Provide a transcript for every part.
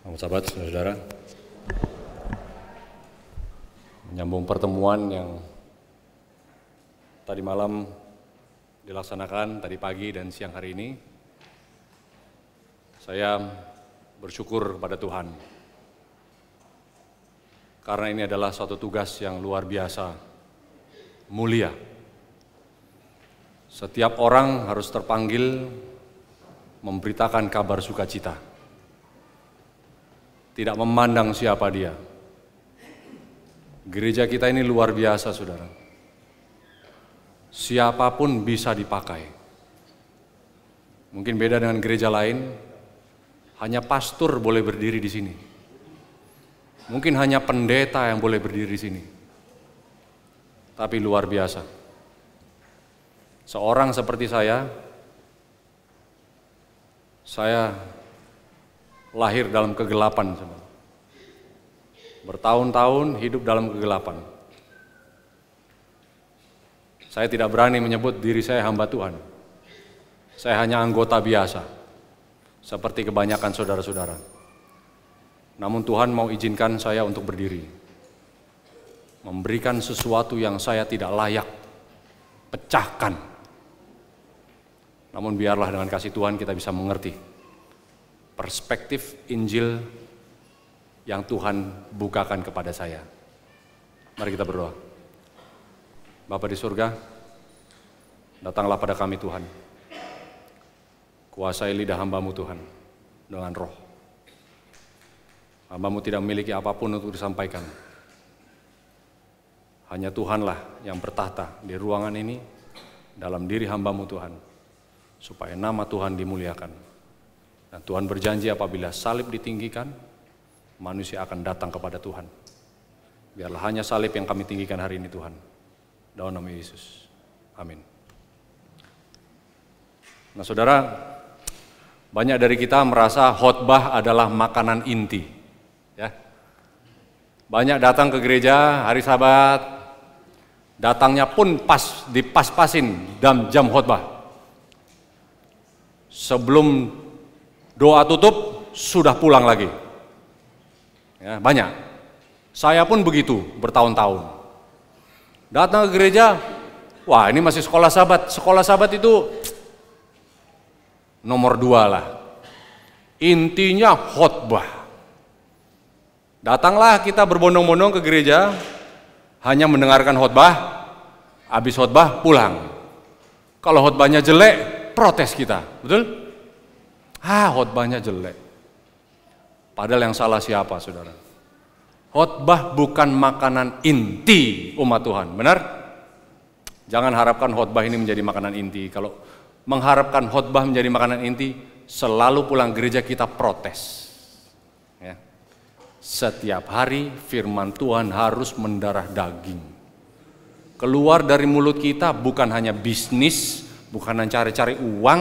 Sahabat, saudara, menyambung pertemuan yang tadi malam dilaksanakan, tadi pagi dan siang hari ini, saya bersyukur kepada Tuhan. Karena ini adalah suatu tugas yang luar biasa, mulia. Setiap orang harus terpanggil memberitakan kabar sukacita. Tidak memandang siapa dia. Gereja kita ini luar biasa, saudara. Siapapun bisa dipakai. Mungkin beda dengan gereja lain, hanya pastor boleh berdiri di sini. Mungkin hanya pendeta yang boleh berdiri di sini. Tapi luar biasa. Seorang seperti saya lahir dalam kegelapan. Bertahun-tahun hidup dalam kegelapan. Saya tidak berani menyebut diri saya hamba Tuhan. Saya hanya anggota biasa, seperti kebanyakan saudara-saudara. Namun Tuhan mau izinkan saya untuk berdiri, memberikan sesuatu yang saya tidak layak, pecahkan. Namun biarlah dengan kasih Tuhan kita bisa mengerti perspektif Injil yang Tuhan bukakan kepada saya. Mari kita berdoa. Bapa di surga, datanglah pada kami Tuhan. Kuasai lidah hamba-Mu Tuhan dengan roh. Hamba-Mu tidak memiliki apapun untuk disampaikan. Hanya Tuhanlah yang bertahta di ruangan ini, dalam diri hamba-Mu Tuhan, supaya nama Tuhan dimuliakan. Dan Tuhan berjanji apabila salib ditinggikan, manusia akan datang kepada Tuhan. Biarlah hanya salib yang kami tinggikan hari ini Tuhan. Dalam nama Yesus. Amin. Nah saudara, banyak dari kita merasa khotbah adalah makanan inti. Ya. Banyak datang ke gereja hari Sabat, datangnya pun dipas-pasin dalam jam khotbah. Sebelum doa tutup, sudah pulang lagi. Ya, banyak. Saya pun begitu, bertahun-tahun. Datang ke gereja, wah ini masih sekolah Sabat. Sekolah Sabat itu nomor 2 lah. Intinya khotbah. Datanglah kita berbondong-bondong ke gereja, hanya mendengarkan khotbah, habis khotbah pulang. Kalau khotbahnya jelek, protes kita, betul? Khotbahnya jelek. Padahal yang salah siapa, saudara? Khotbah bukan makanan inti umat Tuhan, benar? Jangan harapkan khotbah ini menjadi makanan inti. Kalau mengharapkan khotbah menjadi makanan inti, selalu pulang gereja kita protes. Ya. Setiap hari firman Tuhan harus mendarah daging. Keluar dari mulut kita bukan hanya bisnis, bukan hanya cari-cari uang,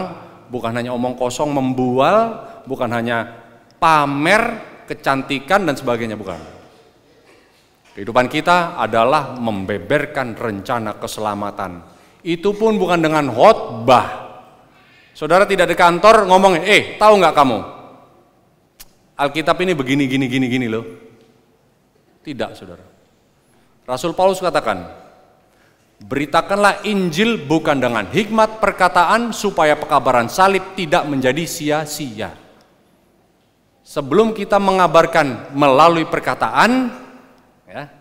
bukan hanya omong kosong membual, bukan hanya pamer kecantikan dan sebagainya, bukan. Kehidupan kita adalah membeberkan rencana keselamatan. Itu pun bukan dengan khotbah. Saudara tidak di kantor ngomong, tahu nggak kamu? Alkitab ini begini loh. Tidak, saudara. Rasul Paulus katakan, beritakanlah Injil bukan dengan hikmat perkataan supaya pekabaran salib tidak menjadi sia-sia. Sebelum kita mengabarkan melalui perkataan, ya,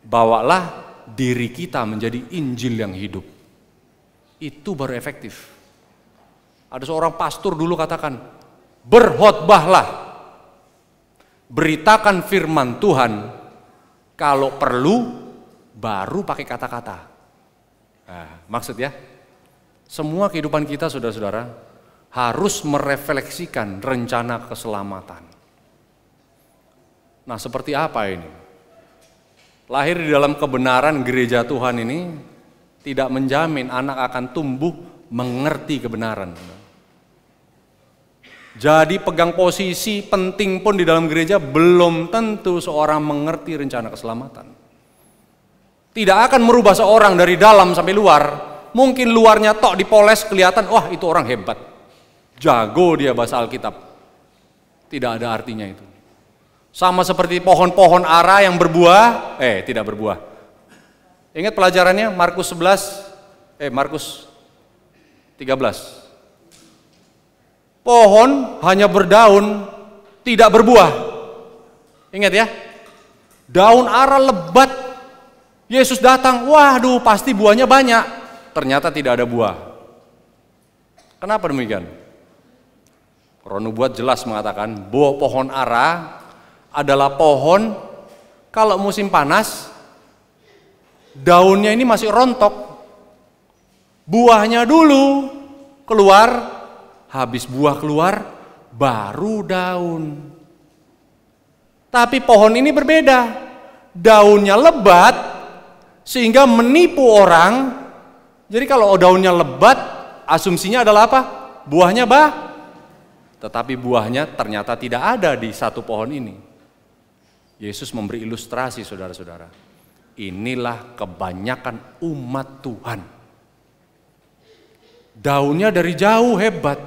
bawalah diri kita menjadi Injil yang hidup. Itu baru efektif. Ada seorang pastor dulu katakan, berkhotbahlah, beritakan firman Tuhan, kalau perlu baru pakai kata-kata. Nah, maksud ya, semua kehidupan kita saudara-saudara harus merefleksikan rencana keselamatan. Nah seperti apa ini? Lahir di dalam kebenaran gereja Tuhan ini tidak menjamin anak akan tumbuh mengerti kebenaran. Jadi pegang posisi penting pun di dalam gereja belum tentu seorang mengerti rencana keselamatan. Tidak akan merubah seorang dari dalam sampai luar. Mungkin luarnya tok dipoles kelihatan, wah itu orang hebat. Jago dia bahasa Alkitab. Tidak ada artinya itu. Sama seperti pohon-pohon ara yang berbuah, tidak berbuah. Ingat pelajarannya Markus 13. Pohon hanya berdaun, tidak berbuah. Ingat ya, daun ara lebat. Yesus datang, waduh pasti buahnya banyak. Ternyata tidak ada buah. Kenapa demikian? Roh Nubuat jelas mengatakan bahwa pohon ara adalah pohon kalau musim panas daunnya ini masih rontok, buahnya dulu keluar, habis buah keluar baru daun. Tapi pohon ini berbeda, daunnya lebat sehingga menipu orang. Jadi kalau daunnya lebat, asumsinya adalah apa? Buahnya tetapi buahnya ternyata tidak ada di satu pohon ini. Yesus memberi ilustrasi, saudara-saudara. Inilah kebanyakan umat Tuhan. Daunnya dari jauh hebat.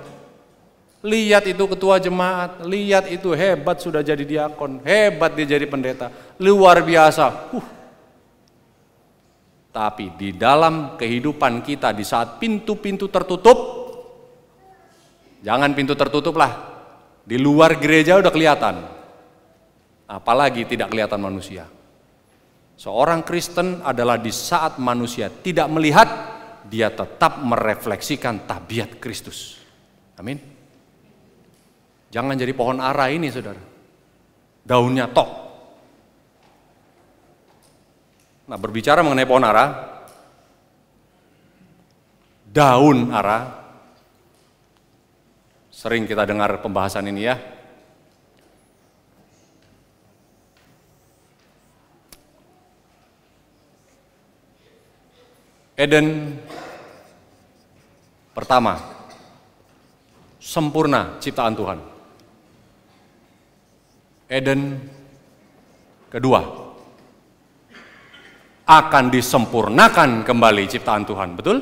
Lihat itu ketua jemaat, lihat itu hebat sudah jadi diakon, hebat dia jadi pendeta, luar biasa. Tapi di dalam kehidupan kita di saat pintu-pintu tertutup, jangan pintu tertutup lah, di luar gereja udah kelihatan. Apalagi tidak kelihatan manusia. Seorang Kristen adalah di saat manusia tidak melihat, dia tetap merefleksikan tabiat Kristus. Amin. Jangan jadi pohon ara ini, saudara. Daunnya tok. Nah, berbicara mengenai pohon ara, daun ara, sering kita dengar pembahasan ini ya. Eden pertama, sempurna ciptaan Tuhan. Eden kedua, akan disempurnakan kembali ciptaan Tuhan, betul?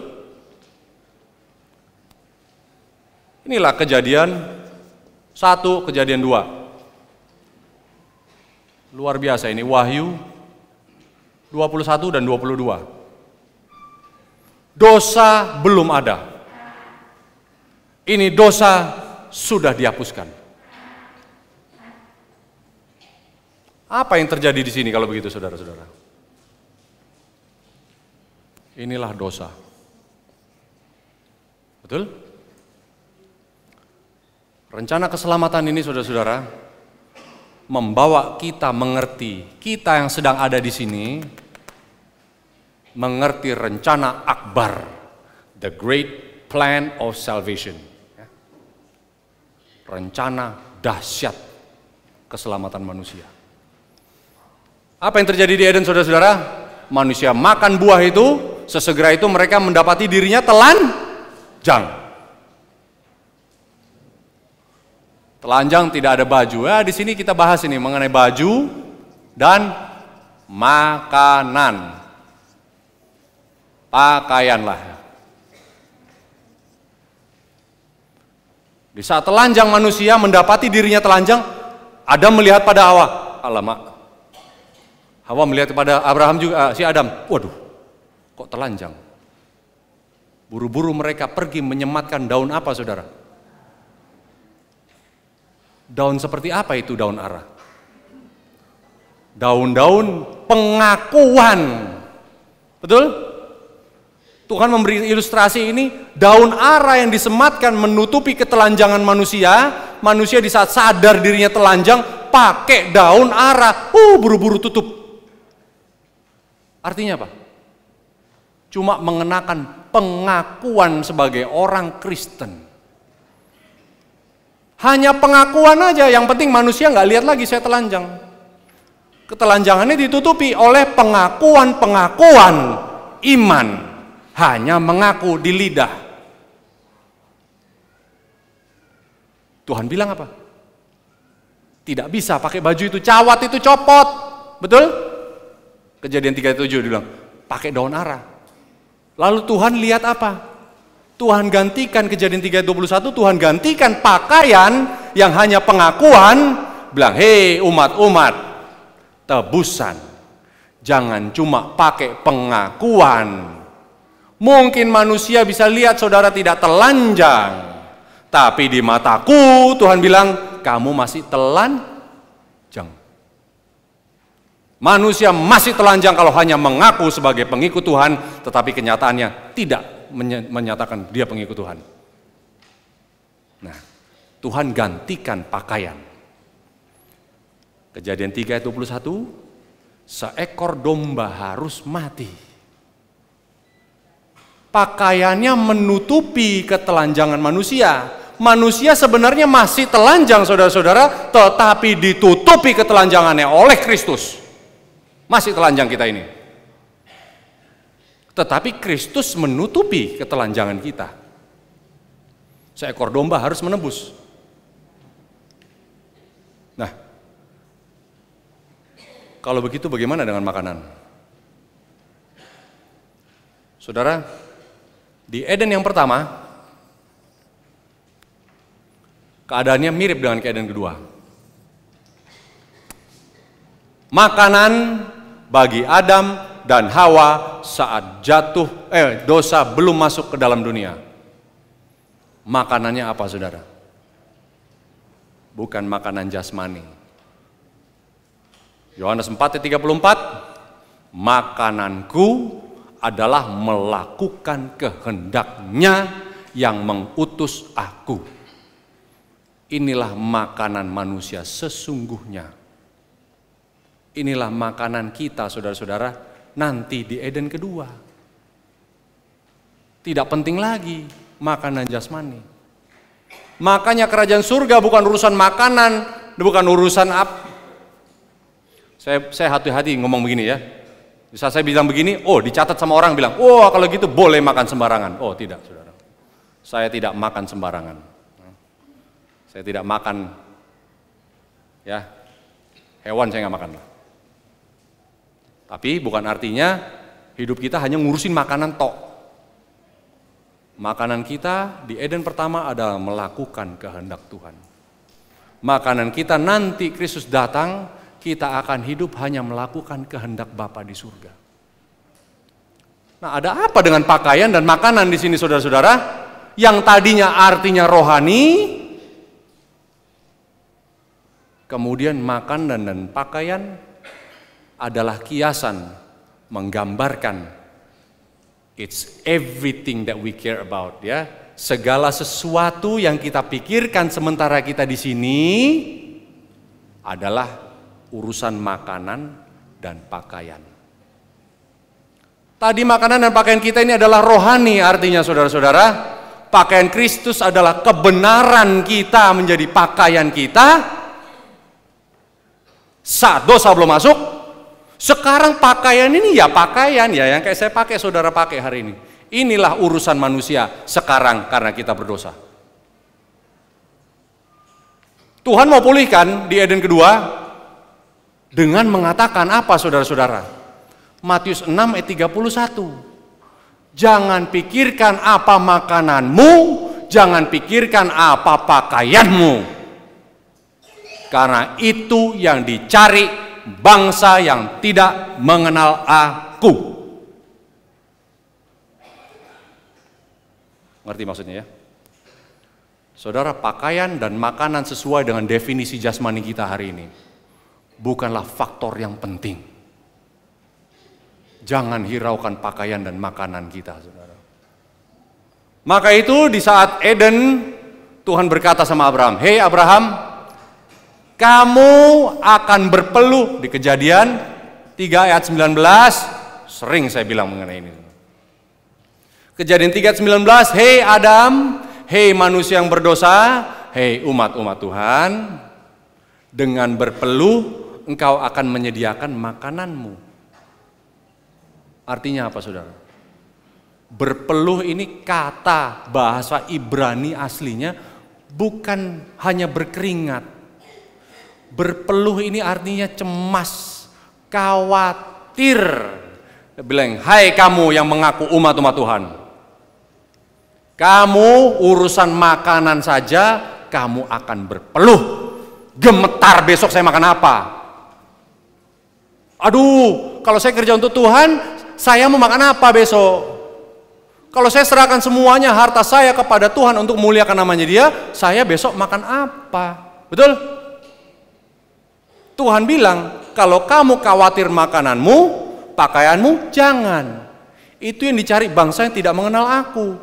Inilah Kejadian 1, Kejadian 2. Luar biasa ini, Wahyu 21 dan 22. Dosa belum ada. Ini dosa sudah dihapuskan. Apa yang terjadi di sini kalau begitu, saudara-saudara? Inilah dosa. Betul? Rencana keselamatan ini, saudara-saudara, membawa kita mengerti, kita yang sedang ada di sini, mengerti rencana akbar, the great plan of salvation. Rencana dahsyat keselamatan manusia. Apa yang terjadi di Eden, saudara-saudara? Manusia makan buah itu, sesegera itu mereka mendapati dirinya telanjang. Telanjang, tidak ada baju. Di sini kita bahas ini mengenai baju dan makanan. Pakaianlah. Di saat telanjang manusia mendapati dirinya telanjang, Adam melihat pada Hawa. Alamak. Hawa melihat kepada Abraham juga, si Adam. Waduh, kok telanjang? Buru-buru mereka pergi menyematkan daun apa, saudara? Daun seperti apa itu daun ara? Daun-daun pengakuan. Betul? Tuhan memberi ilustrasi ini, daun ara yang disematkan menutupi ketelanjangan manusia. Manusia di saat sadar dirinya telanjang, pakai daun ara, buru-buru tutup. Artinya apa? Cuma mengenakan pengakuan sebagai orang Kristen. Hanya pengakuan aja, yang penting manusia nggak lihat lagi saya telanjang. Ketelanjangannya ditutupi oleh pengakuan iman. Hanya mengaku di lidah. Tuhan bilang apa? Tidak bisa pakai baju itu, cawat itu copot. Betul? Kejadian 37 dibilang, pakai daun ara. Lalu Tuhan lihat apa? Tuhan gantikan, Kejadian 3:21, Tuhan gantikan pakaian yang hanya pengakuan bilang, hei umat-umat, tebusan. Jangan cuma pakai pengakuan. Mungkin manusia bisa lihat saudara tidak telanjang. Tapi di mataku Tuhan bilang, kamu masih telanjang. Manusia masih telanjang kalau hanya mengaku sebagai pengikut Tuhan, tetapi kenyataannya tidak menyatakan dia pengikut Tuhan. Nah, Tuhan gantikan pakaian. Kejadian 3 ayat 21, seekor domba harus mati. Pakaiannya menutupi ketelanjangan manusia. Manusia sebenarnya masih telanjang saudara-saudara, tetapi ditutupi ketelanjangannya oleh Kristus. Masih telanjang kita ini. Tetapi Kristus menutupi ketelanjangan kita. Seekor domba harus menebus. Nah, kalau begitu bagaimana dengan makanan? Saudara, di Eden yang pertama, keadaannya mirip dengan keadaan kedua. Makanan bagi Adam dan Hawa saat dosa belum masuk ke dalam dunia. Makanannya apa saudara? Bukan makanan jasmani. Yohanes 4:34, makananku adalah melakukan kehendaknya yang mengutus aku. Inilah makanan manusia sesungguhnya. Inilah makanan kita saudara-saudara nanti di Eden kedua. Tidak penting lagi makanan jasmani. Makanya kerajaan surga bukan urusan makanan, bukan urusan apa. Saya hati-hati ngomong begini ya. Bisa saya bilang begini, oh dicatat sama orang bilang, oh kalau gitu boleh makan sembarangan. Oh tidak saudara, saya tidak makan sembarangan. Saya tidak makan, ya hewan saya nggak makan. Tapi bukan artinya hidup kita hanya ngurusin makanan tok. Makanan kita di Eden pertama adalah melakukan kehendak Tuhan. Makanan kita nanti Kristus datang, kita akan hidup hanya melakukan kehendak Bapa di surga. Nah, ada apa dengan pakaian dan makanan di sini saudara-saudara? Yang tadinya artinya rohani, kemudian makanan dan pakaian adalah kiasan menggambarkan it's everything that we care about, ya. Segala sesuatu yang kita pikirkan sementara kita di sini adalah urusan makanan dan pakaian. Tadi makanan dan pakaian kita ini adalah rohani, artinya saudara-saudara, pakaian Kristus adalah kebenaran kita menjadi pakaian kita saat dosa belum masuk. Sekarang pakaian ini ya pakaian ya yang kayak saya pakai, saudara pakai hari ini. Inilah urusan manusia sekarang karena kita berdosa. Tuhan mau pulihkan di Eden kedua dengan mengatakan apa saudara-saudara? Matius 6 ayat 31. Jangan pikirkan apa makananmu, jangan pikirkan apa pakaianmu. Karena itu yang dicari bangsa yang tidak mengenal aku. Ngerti maksudnya ya? Saudara, pakaian dan makanan sesuai dengan definisi jasmani kita hari ini bukanlah faktor yang penting. Jangan hiraukan pakaian dan makanan kita, saudara. Maka itu di saat Eden, Tuhan berkata sama Abraham, "Hei Abraham, kamu akan berpeluh." Di Kejadian 3 ayat 19, sering saya bilang mengenai ini. Kejadian 3 ayat 19, "Hei Adam, hei manusia yang berdosa, hei umat-umat Tuhan, dengan berpeluh engkau akan menyediakan makananmu." Artinya apa saudara? Berpeluh ini kata bahasa Ibrani aslinya bukan hanya berkeringat. Berpeluh ini artinya cemas, khawatir. Dia bilang, hai kamu yang mengaku umat-umat Tuhan. Kamu urusan makanan saja, kamu akan berpeluh. gemetar besok saya makan apa. Aduh, kalau saya kerja untuk Tuhan, saya mau makan apa besok? Kalau saya serahkan semuanya harta saya kepada Tuhan untuk muliakan namanya Dia, saya besok makan apa? Betul? Tuhan bilang, kalau kamu khawatir makananmu, pakaianmu, jangan. Itu yang dicari bangsa yang tidak mengenal aku.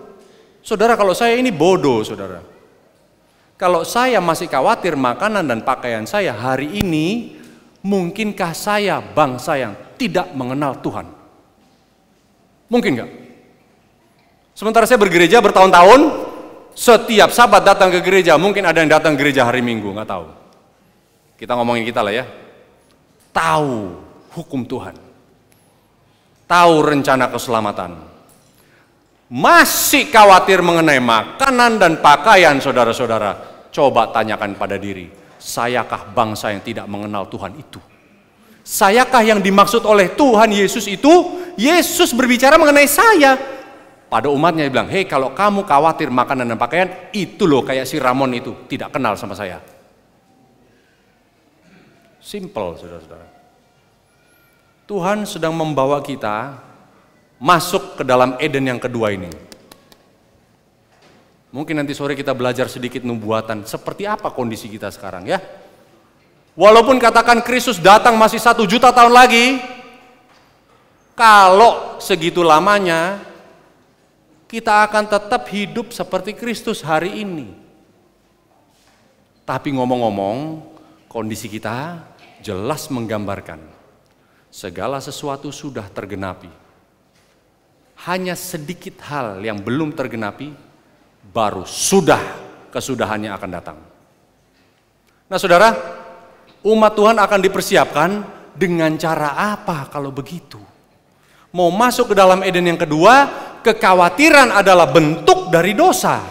Saudara, kalau saya ini bodoh, saudara. Kalau saya masih khawatir makanan dan pakaian saya hari ini, mungkinkah saya bangsa yang tidak mengenal Tuhan? Mungkin nggak? Sementara saya bergereja bertahun-tahun, setiap Sabat datang ke gereja, mungkin ada yang datang ke gereja hari Minggu, nggak tahu. Kita ngomongin kita lah ya. Tahu hukum Tuhan. Tahu rencana keselamatan. Masih khawatir mengenai makanan dan pakaian, saudara-saudara. Coba tanyakan pada diri, sayakah bangsa yang tidak mengenal Tuhan itu? Sayakah yang dimaksud oleh Tuhan Yesus itu? Yesus berbicara mengenai saya. Pada umatnya dia bilang, hei, kalau kamu khawatir makanan dan pakaian, itu loh kayak si Ramon itu, tidak kenal sama saya. Simple, saudara-saudara. Tuhan sedang membawa kita masuk ke dalam Eden yang kedua ini. Mungkin nanti sore kita belajar sedikit nubuatan. Seperti apa kondisi kita sekarang ya. Walaupun katakan Kristus datang masih 1 juta tahun lagi. Kalau segitu lamanya, kita akan tetap hidup seperti Kristus hari ini. Tapi ngomong-ngomong, kondisi kita jelas menggambarkan segala sesuatu sudah tergenapi. Hanya sedikit hal yang belum tergenapi, baru sudah kesudahannya akan datang. Nah saudara, umat Tuhan akan dipersiapkan dengan cara apa kalau begitu? Mau masuk ke dalam Eden yang kedua, kekhawatiran adalah bentuk dari dosa.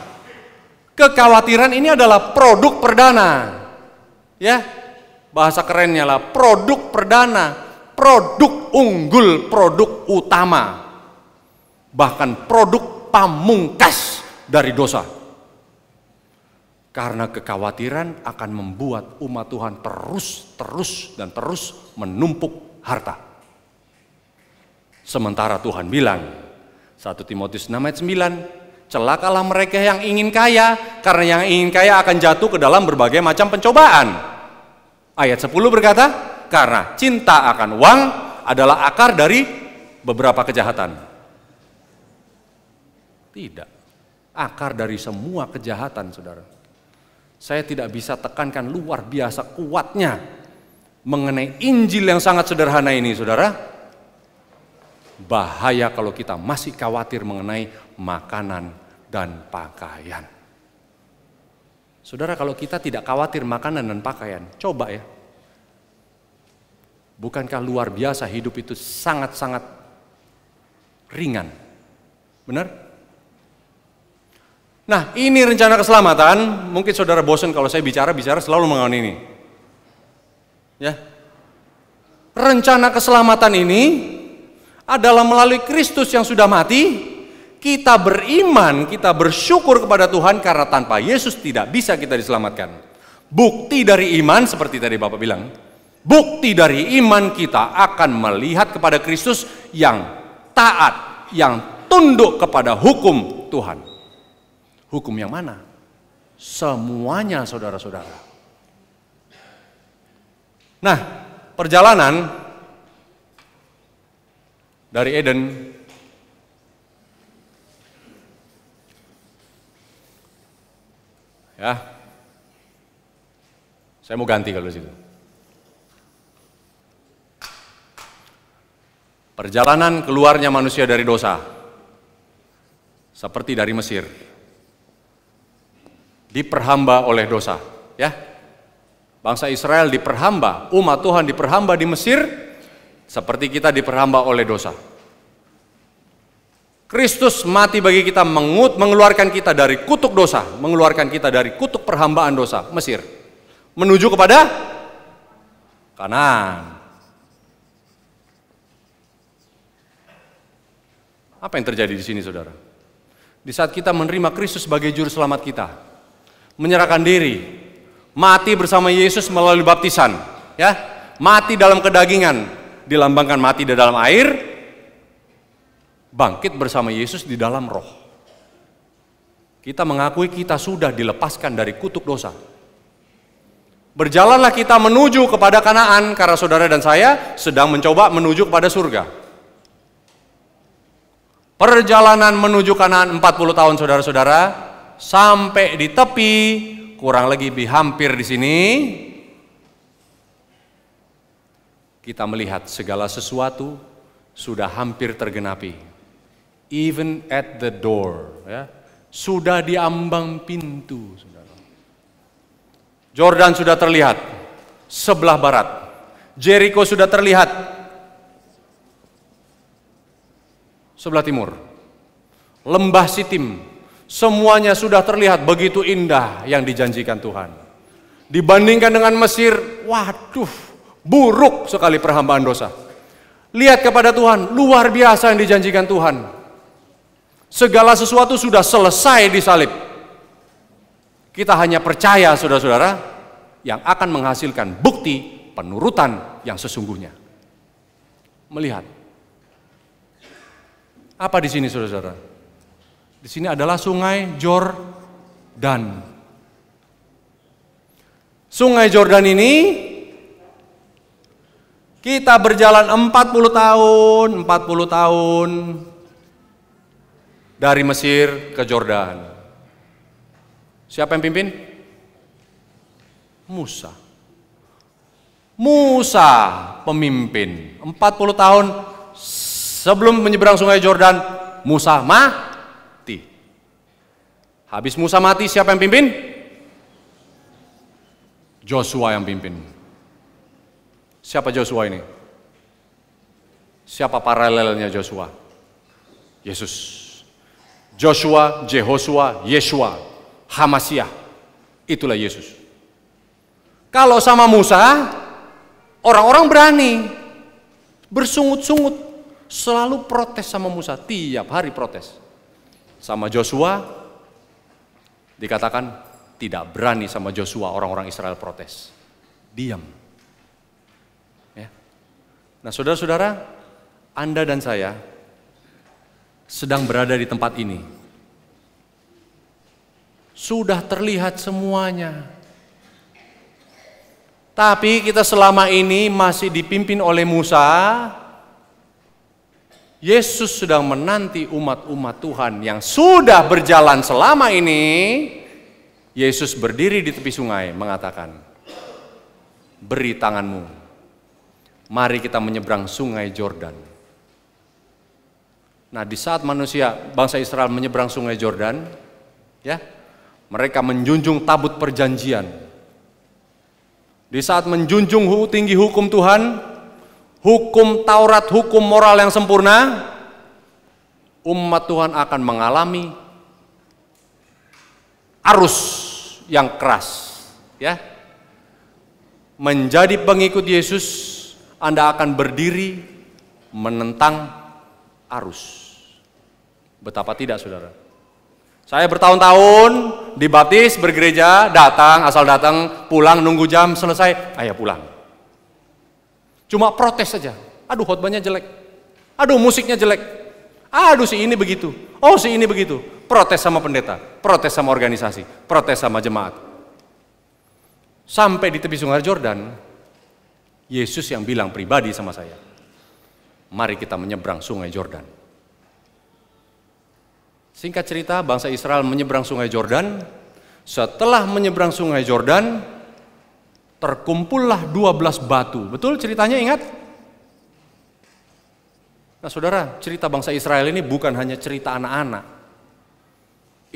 Kekhawatiran ini adalah produk perdana. Ya, bahasa kerennya lah produk perdana, produk unggul, produk utama. Bahkan produk pamungkas dari dosa. Karena kekhawatiran akan membuat umat Tuhan terus menumpuk harta. Sementara Tuhan bilang, 1 Timotius 6 ayat 9, celakalah mereka yang ingin kaya, karena yang ingin kaya akan jatuh ke dalam berbagai macam pencobaan. Ayat 10 berkata, karena cinta akan uang adalah akar dari beberapa kejahatan. Tidak. Akar dari semua kejahatan, saudara. Saya tidak bisa tekankan luar biasa kuatnya mengenai Injil yang sangat sederhana ini, saudara. Bahaya kalau kita masih khawatir mengenai makanan dan pakaian. Saudara, kalau kita tidak khawatir makanan dan pakaian, coba ya. Bukankah luar biasa hidup itu sangat-sangat ringan? Benar? Nah, ini rencana keselamatan. Mungkin saudara bosan kalau saya bicara selalu mengenai ini. Ya. Rencana keselamatan ini adalah melalui Kristus yang sudah mati, kita beriman, kita bersyukur kepada Tuhan karena tanpa Yesus tidak bisa kita diselamatkan. Bukti dari iman seperti tadi Bapak bilang, bukti dari iman kita akan melihat kepada Kristus yang taat, yang tunduk kepada hukum Tuhan. Hukum yang mana? Semuanya, saudara-saudara. Nah, perjalanan dari Eden ya. Saya mau ganti kalau situ. Perjalanan keluarnya manusia dari dosa. Seperti dari Mesir. Diperhamba oleh dosa, ya. Bangsa Israel diperhamba, umat Tuhan diperhamba di Mesir, seperti kita diperhamba oleh dosa. Kristus mati bagi kita, mengeluarkan kita dari kutuk dosa, mengeluarkan kita dari kutuk perhambaan dosa, Mesir, menuju kepada Kanaan. Apa yang terjadi di sini, saudara? Di saat kita menerima Kristus sebagai juru selamat kita, menyerahkan diri, mati bersama Yesus melalui baptisan, ya. Mati dalam kedagingan dilambangkan mati di dalam air, bangkit bersama Yesus di dalam roh. Kita mengakui kita sudah dilepaskan dari kutuk dosa. Berjalanlah kita menuju kepada Kanaan, karena saudara dan saya sedang mencoba menuju kepada surga. Perjalanan menuju Kanaan 40 tahun saudara-saudara, sampai di tepi, kurang lebih hampir di sini, kita melihat segala sesuatu sudah hampir tergenapi. Even at the door, ya. Sudah di ambang pintu, saudara. Yordan sudah terlihat sebelah barat. Jericho sudah terlihat sebelah timur. Lembah Sitim, semuanya sudah terlihat begitu indah yang dijanjikan Tuhan. Dibandingkan dengan Mesir, waduh, buruk sekali perhambaan dosa. Lihat kepada Tuhan, luar biasa yang dijanjikan Tuhan. Segala sesuatu sudah selesai di salib. Kita hanya percaya, saudara-saudara, yang akan menghasilkan bukti penurutan yang sesungguhnya. Melihat. Apa di sini, saudara-saudara? Di sini adalah sungai Yordan. Sungai Yordan ini kita berjalan 40 tahun dari Mesir ke Yordan. Siapa yang pimpin? Musa. Musa pemimpin. 40 tahun sebelum menyeberang sungai Yordan, Musa mati. Habis Musa mati, siapa yang pimpin? Joshua yang pimpin. Siapa Joshua ini? Siapa paralelnya Joshua? Yesus. Joshua, Jehoshua, Yeshua, Hamasiah. Itulah Yesus. Kalau sama Musa, orang-orang berani bersungut-sungut, selalu protes sama Musa, tiap hari protes. Sama Joshua dikatakan tidak berani sama Joshua, orang-orang Israel protes. Diam. Ya. Nah, saudara-saudara, Anda dan saya sedang berada di tempat ini. Sudah terlihat semuanya. Tapi kita selama ini masih dipimpin oleh Musa. Yesus sedang menanti umat-umat Tuhan yang sudah berjalan selama ini. Yesus berdiri di tepi sungai mengatakan, beri tanganmu, mari kita menyeberang sungai Yordan. Nah, di saat manusia, bangsa Israel menyeberang sungai Yordan, ya, mereka menjunjung tabut perjanjian. Di saat menjunjung tinggi hukum Tuhan, hukum Taurat, hukum moral yang sempurna, umat Tuhan akan mengalami arus yang keras, ya. Menjadi pengikut Yesus, Anda akan berdiri menentang arus. Betapa tidak, saudara? Saya bertahun-tahun dibaptis, bergereja, datang, asal datang, pulang, nunggu jam, selesai, ayo pulang. Cuma protes saja. Aduh, khotbahnya jelek. Aduh, musiknya jelek. Aduh, si ini begitu. Oh, si ini begitu. Protes sama pendeta, protes sama organisasi, protes sama jemaat. Sampai di tepi sungai Yordan, Yesus yang bilang pribadi sama saya, mari kita menyeberang sungai Yordan. Singkat cerita, bangsa Israel menyeberang sungai Yordan. Setelah menyeberang sungai Yordan, terkumpullah 12 batu. Betul ceritanya, ingat? Nah, saudara, cerita bangsa Israel ini bukan hanya cerita anak-anak.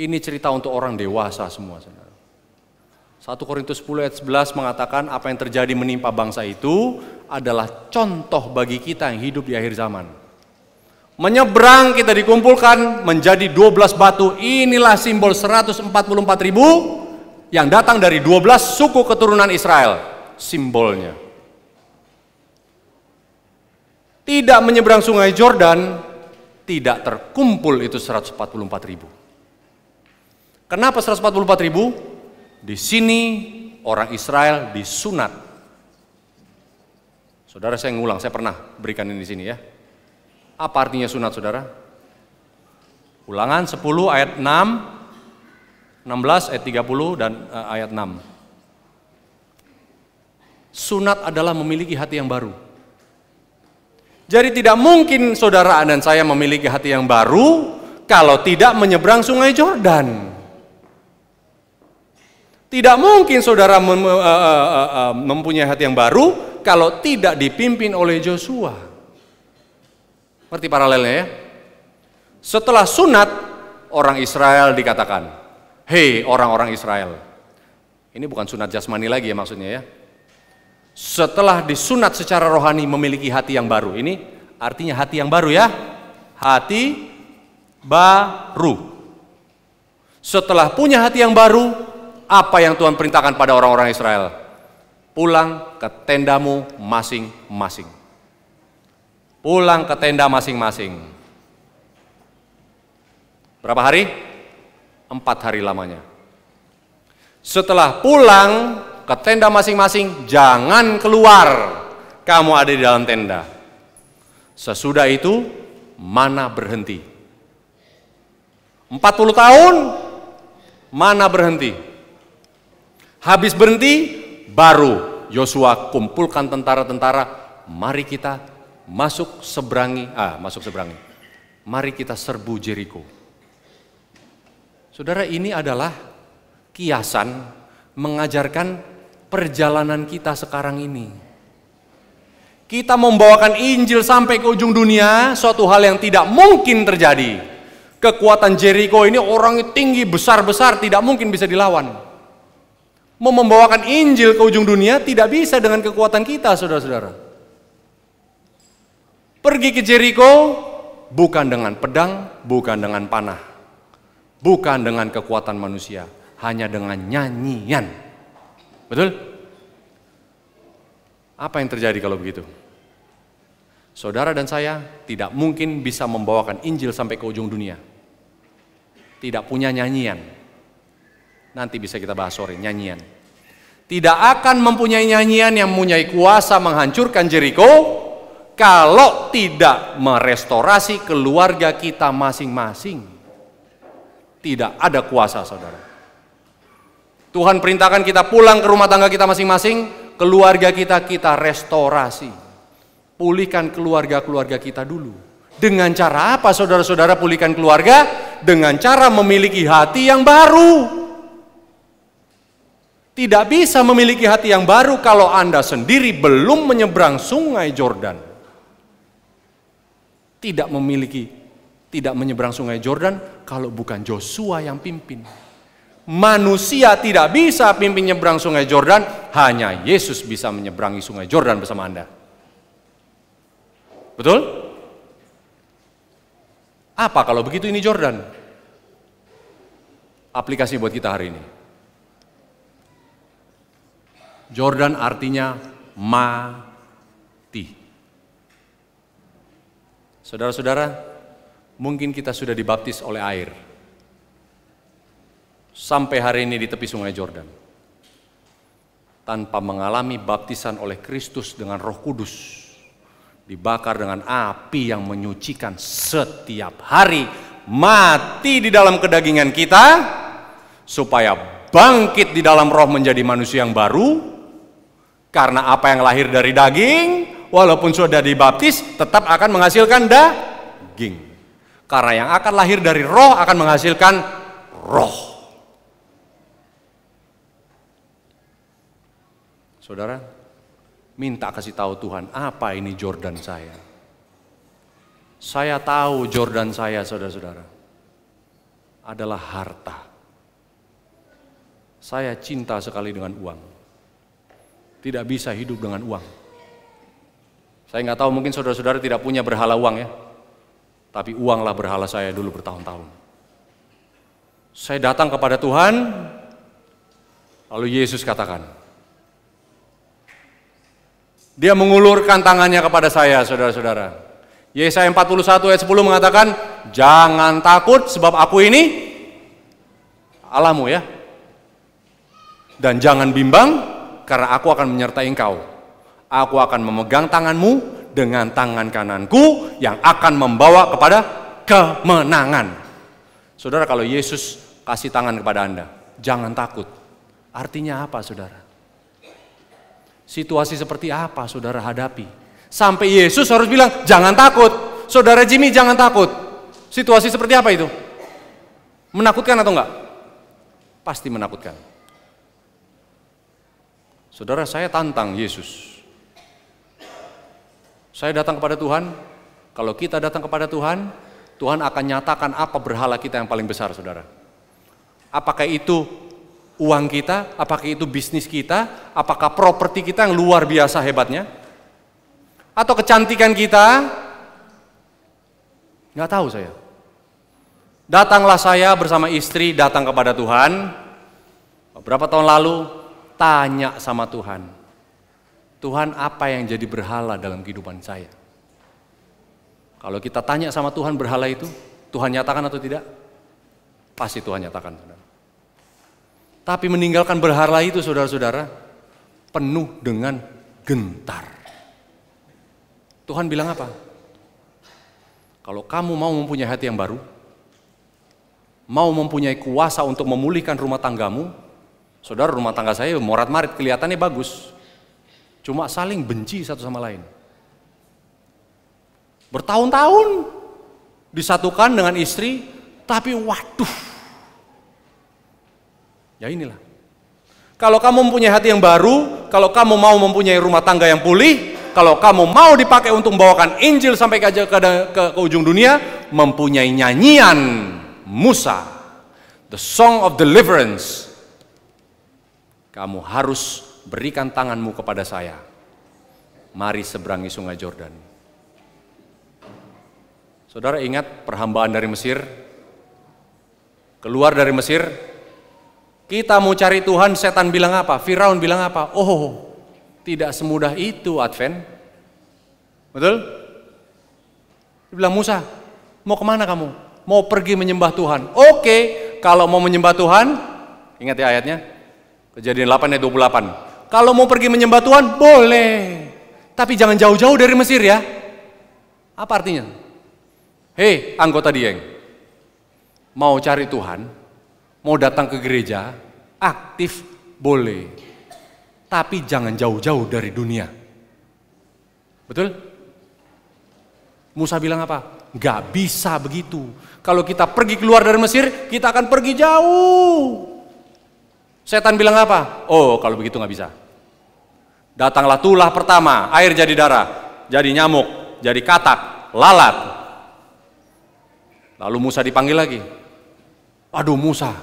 Ini cerita untuk orang dewasa semua, saudara. 1 Korintus 10 ayat 11 mengatakan apa yang terjadi menimpa bangsa itu adalah contoh bagi kita yang hidup di akhir zaman. Menyeberang kita dikumpulkan menjadi 12 batu. Inilah simbol 144.000 yang datang dari 12 suku keturunan Israel. Simbolnya. Tidak menyeberang sungai Yordan, tidak terkumpul itu 144.000. Kenapa 144.000? Di sini orang Israel disunat. Saudara, saya ngulang, saya pernah berikan ini di sini ya. Apa artinya sunat, saudara? Ulangan 10 ayat 6, 16 ayat 30 dan ayat 6. Sunat adalah memiliki hati yang baru. Jadi tidak mungkin saudara dan saya memiliki hati yang baru kalau tidak menyeberang sungai Yordan. Tidak mungkin saudara mempunyai hati yang baru kalau tidak dipimpin oleh Yosua. Seperti paralelnya ya. Setelah sunat, orang Israel dikatakan, hei orang-orang Israel. Ini bukan sunat jasmani lagi ya maksudnya ya. Setelah disunat secara rohani memiliki hati yang baru. Ini artinya hati yang baru ya. Hati baru. Setelah punya hati yang baru, apa yang Tuhan perintahkan pada orang-orang Israel? Pulang ke tendamu masing-masing. Pulang ke tenda masing-masing. Berapa hari? 4 hari lamanya. Setelah pulang ke tenda masing-masing, jangan keluar. Kamu ada di dalam tenda. Sesudah itu, mana berhenti. 40 tahun, mana berhenti. Habis berhenti, baru Yosua kumpulkan tentara-tentara. Mari kita masuk seberangi. Mari kita serbu Jeriko. Saudara, ini adalah kiasan mengajarkan perjalanan kita sekarang ini. Kita membawakan Injil sampai ke ujung dunia, suatu hal yang tidak mungkin terjadi. Kekuatan Jeriko ini orangnya tinggi, besar-besar, tidak mungkin bisa dilawan. Membawakan Injil ke ujung dunia tidak bisa dengan kekuatan kita, saudara-saudara. Pergi ke Jeriko bukan dengan pedang, bukan dengan panah, bukan dengan kekuatan manusia, hanya dengan nyanyian. Betul? Apa yang terjadi kalau begitu? Saudara dan saya tidak mungkin bisa membawakan Injil sampai ke ujung dunia. Tidak punya nyanyian. Nanti bisa kita bahas sore, nyanyian. Tidak akan mempunyai nyanyian yang mempunyai kuasa menghancurkan Jeriko kalau tidak merestorasi keluarga kita masing-masing. Tidak ada kuasa, saudara. Tuhan perintahkan kita pulang ke rumah tangga kita masing-masing, keluarga kita restorasi. Pulihkan keluarga-keluarga kita dulu. Dengan cara apa saudara-saudara pulihkan keluarga? Dengan cara memiliki hati yang baru. Tidak bisa memiliki hati yang baru kalau Anda sendiri belum menyeberang sungai Yordan. Tidak menyeberang sungai Yordan kalau bukan Yosua yang pimpin. Manusia tidak bisa pimpin nyebrang sungai Yordan, hanya Yesus bisa menyeberangi sungai Yordan bersama Anda. Betul? Apa kalau begitu ini Yordan? Aplikasi buat kita hari ini. Yordan artinya mati. Saudara-saudara, mungkin kita sudah dibaptis oleh air. Sampai hari ini di tepi sungai Yordan. Tanpa mengalami baptisan oleh Kristus dengan Roh Kudus. Dibakar dengan api yang menyucikan setiap hari. Mati di dalam kedagingan kita. Supaya bangkit di dalam roh menjadi manusia yang baru. Karena apa yang lahir dari daging, walaupun sudah dibaptis, tetap akan menghasilkan daging. Karena yang akan lahir dari roh akan menghasilkan roh. Saudara, minta kasih tahu Tuhan, apa ini Yordan saya? Saya tahu Yordan saya, saudara-saudara, adalah harta. Saya cinta sekali dengan uang. Tidak bisa hidup dengan uang. Saya nggak tahu, mungkin saudara-saudara tidak punya berhala uang ya. Tapi uanglah berhala saya dulu bertahun-tahun. Saya datang kepada Tuhan, lalu Yesus katakan, Dia mengulurkan tangannya kepada saya, saudara-saudara. Yesaya 41 ayat 10 mengatakan, jangan takut sebab aku ini Allahmu ya. Dan jangan bimbang, karena aku akan menyertai engkau. Aku akan memegang tanganmu dengan tangan kananku yang akan membawa kepada kemenangan. Saudara, kalau Yesus kasih tangan kepada Anda, jangan takut. Artinya apa, saudara? Situasi seperti apa saudara hadapi? Sampai Yesus harus bilang, jangan takut. Saudara Jimmy, jangan takut. Situasi seperti apa itu? Menakutkan atau enggak? Pasti menakutkan. Saudara, saya tantang Yesus. Saya datang kepada Tuhan. Kalau kita datang kepada Tuhan, Tuhan akan nyatakan apa berhala kita yang paling besar, saudara. Apakah itu uang kita? Apakah itu bisnis kita? Apakah properti kita yang luar biasa hebatnya? Atau kecantikan kita? Nggak tahu saya. Datanglah saya bersama istri datang kepada Tuhan. Beberapa tahun lalu, tanya sama Tuhan. Tuhan, apa yang jadi berhala dalam kehidupan saya? Kalau kita tanya sama Tuhan berhala itu, Tuhan nyatakan atau tidak? Pasti Tuhan nyatakan, saudara. Tapi meninggalkan berhala itu, saudara-saudara, penuh dengan gentar. Tuhan bilang apa? Kalau kamu mau mempunyai hati yang baru, mau mempunyai kuasa untuk memulihkan rumah tanggamu, saudara, rumah tangga saya morat-marit, kelihatannya bagus, cuma saling benci satu sama lain. Bertahun-tahun disatukan dengan istri, tapi waduh. Ya inilah. Kalau kamu mempunyai hati yang baru, kalau kamu mau mempunyai rumah tangga yang pulih, kalau kamu mau dipakai untuk membawakan Injil sampai ke ujung dunia, mempunyai nyanyian Musa, the song of deliverance, kamu harus berikan tanganmu kepada saya. Mari seberangi sungai Yordan. Saudara ingat perhambaan dari Mesir? Keluar dari Mesir, kita mau cari Tuhan, setan bilang apa? Firaun bilang apa? Oh, tidak semudah itu Advent. Betul? Dia bilang, Musa, mau kemana kamu? Mau pergi menyembah Tuhan. Oke, kalau mau menyembah Tuhan, ingat ya ayatnya, Kejadian 8 ayat 28. Kalau mau pergi menyembah Tuhan, boleh. Tapi jangan jauh-jauh dari Mesir ya. Apa artinya? Hei, anggota Dieng, mau cari Tuhan, mau datang ke gereja, aktif boleh. Tapi jangan jauh-jauh dari dunia. Betul? Musa bilang apa? Gak bisa begitu. Kalau kita pergi keluar dari Mesir, kita akan pergi jauh. Setan bilang apa? Oh, kalau begitu gak bisa. Datanglah tulah pertama, air jadi darah, jadi nyamuk, jadi katak, lalat. Lalu Musa dipanggil lagi. Aduh Musa,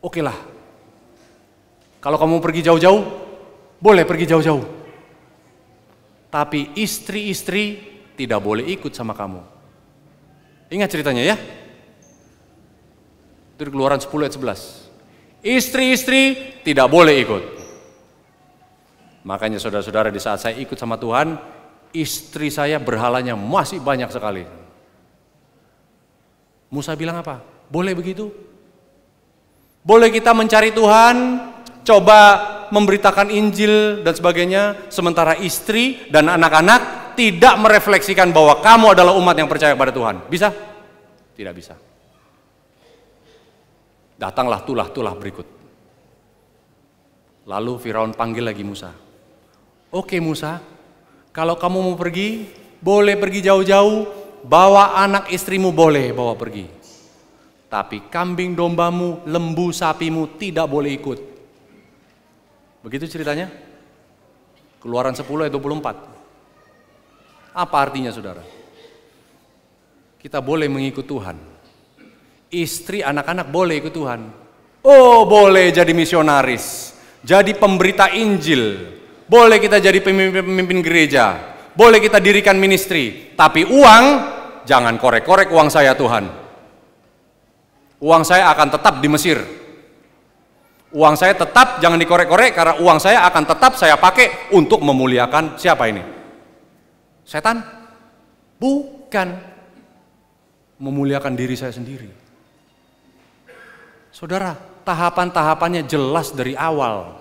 oke lah. Kalau kamu pergi jauh-jauh, boleh pergi jauh-jauh. Tapi istri-istri tidak boleh ikut sama kamu. Ingat ceritanya ya. Itu di Keluaran 10 ayat 11. Istri-istri tidak boleh ikut. Makanya saudara-saudara, di saat saya ikut sama Tuhan, istri saya berhalanya masih banyak sekali. Musa bilang apa? Boleh begitu? Boleh kita mencari Tuhan, coba memberitakan Injil dan sebagainya, sementara istri dan anak-anak tidak merefleksikan bahwa kamu adalah umat yang percaya kepada Tuhan. Bisa? Tidak bisa. Datanglah tulah-tulah berikut. Lalu Firaun panggil lagi Musa. Oke Musa, kalau kamu mau pergi, boleh pergi jauh-jauh, bawa anak istrimu boleh bawa pergi. Tapi kambing dombamu, lembu sapimu tidak boleh ikut. Begitu ceritanya. Keluaran 10 ayat 24. Apa artinya saudara? Kita boleh mengikut Tuhan. Istri, anak-anak boleh ikut Tuhan. Oh, boleh jadi misionaris, jadi pemberita Injil. Boleh kita jadi pemimpin gereja. Boleh kita dirikan ministry. Tapi uang, jangan korek-korek uang saya Tuhan. Uang saya akan tetap di Mesir. Uang saya tetap jangan dikorek-korek, karena uang saya akan tetap saya pakai untuk memuliakan siapa ini? Setan? Bukan. Memuliakan diri saya sendiri. Saudara, tahapan-tahapannya jelas dari awal.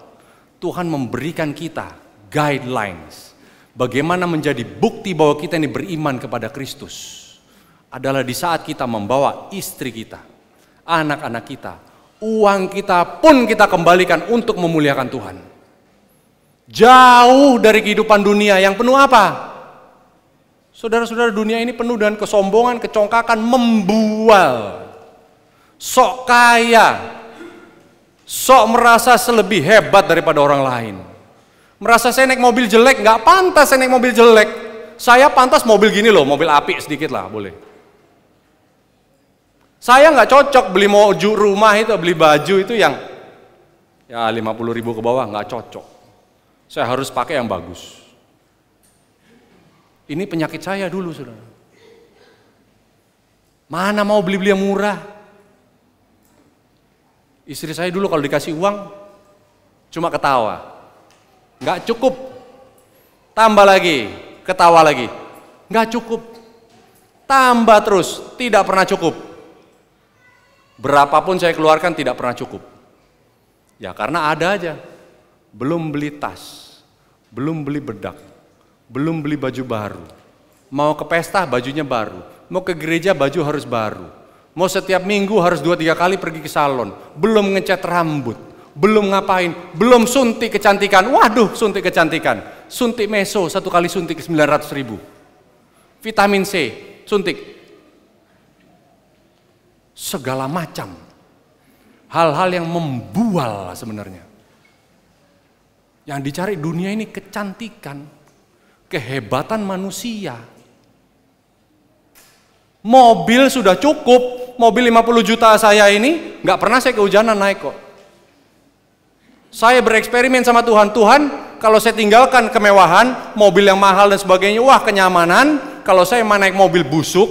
Tuhan memberikan kita guidelines. Bagaimana menjadi bukti bahwa kita ini beriman kepada Kristus. Adalah di saat kita membawa istri kita, anak-anak kita, uang kita pun kita kembalikan untuk memuliakan Tuhan. Jauh dari kehidupan dunia yang penuh apa? Saudara-saudara, dunia ini penuh dengan kesombongan, kecongkakan, membual. Sok kaya, sok merasa selebih hebat daripada orang lain. Merasa saya naik mobil jelek, nggak pantas saya naik mobil jelek. Saya pantas mobil gini loh, mobil api sedikit lah, boleh. Saya nggak cocok beli rumah itu, beli baju itu yang ya 50.000 ke bawah, nggak cocok. Saya harus pakai yang bagus. Ini penyakit saya dulu, saudara. Mana mau beli-beli yang murah? Istri saya dulu kalau dikasih uang, cuma ketawa. Nggak cukup. Tambah lagi, ketawa lagi. Nggak cukup. Tambah terus, tidak pernah cukup. Berapapun saya keluarkan tidak pernah cukup. Ya karena ada aja. Belum beli tas, belum beli bedak, belum beli baju baru. Mau ke pesta bajunya baru, mau ke gereja baju harus baru. Mau setiap minggu harus 2-3 kali pergi ke salon, belum ngecat rambut, belum ngapain, belum suntik kecantikan. Waduh, suntik kecantikan. Suntik meso, 1 kali suntik 900.000. Vitamin C, suntik. Segala macam. Hal-hal yang membual sebenarnya. Yang dicari dunia ini kecantikan, kehebatan manusia. Mobil sudah cukup, mobil 50 juta saya ini nggak pernah saya kehujanan naik kok. Saya bereksperimen sama Tuhan, kalau saya tinggalkan kemewahan, mobil yang mahal dan sebagainya, wah kenyamanan, kalau saya naik mobil busuk,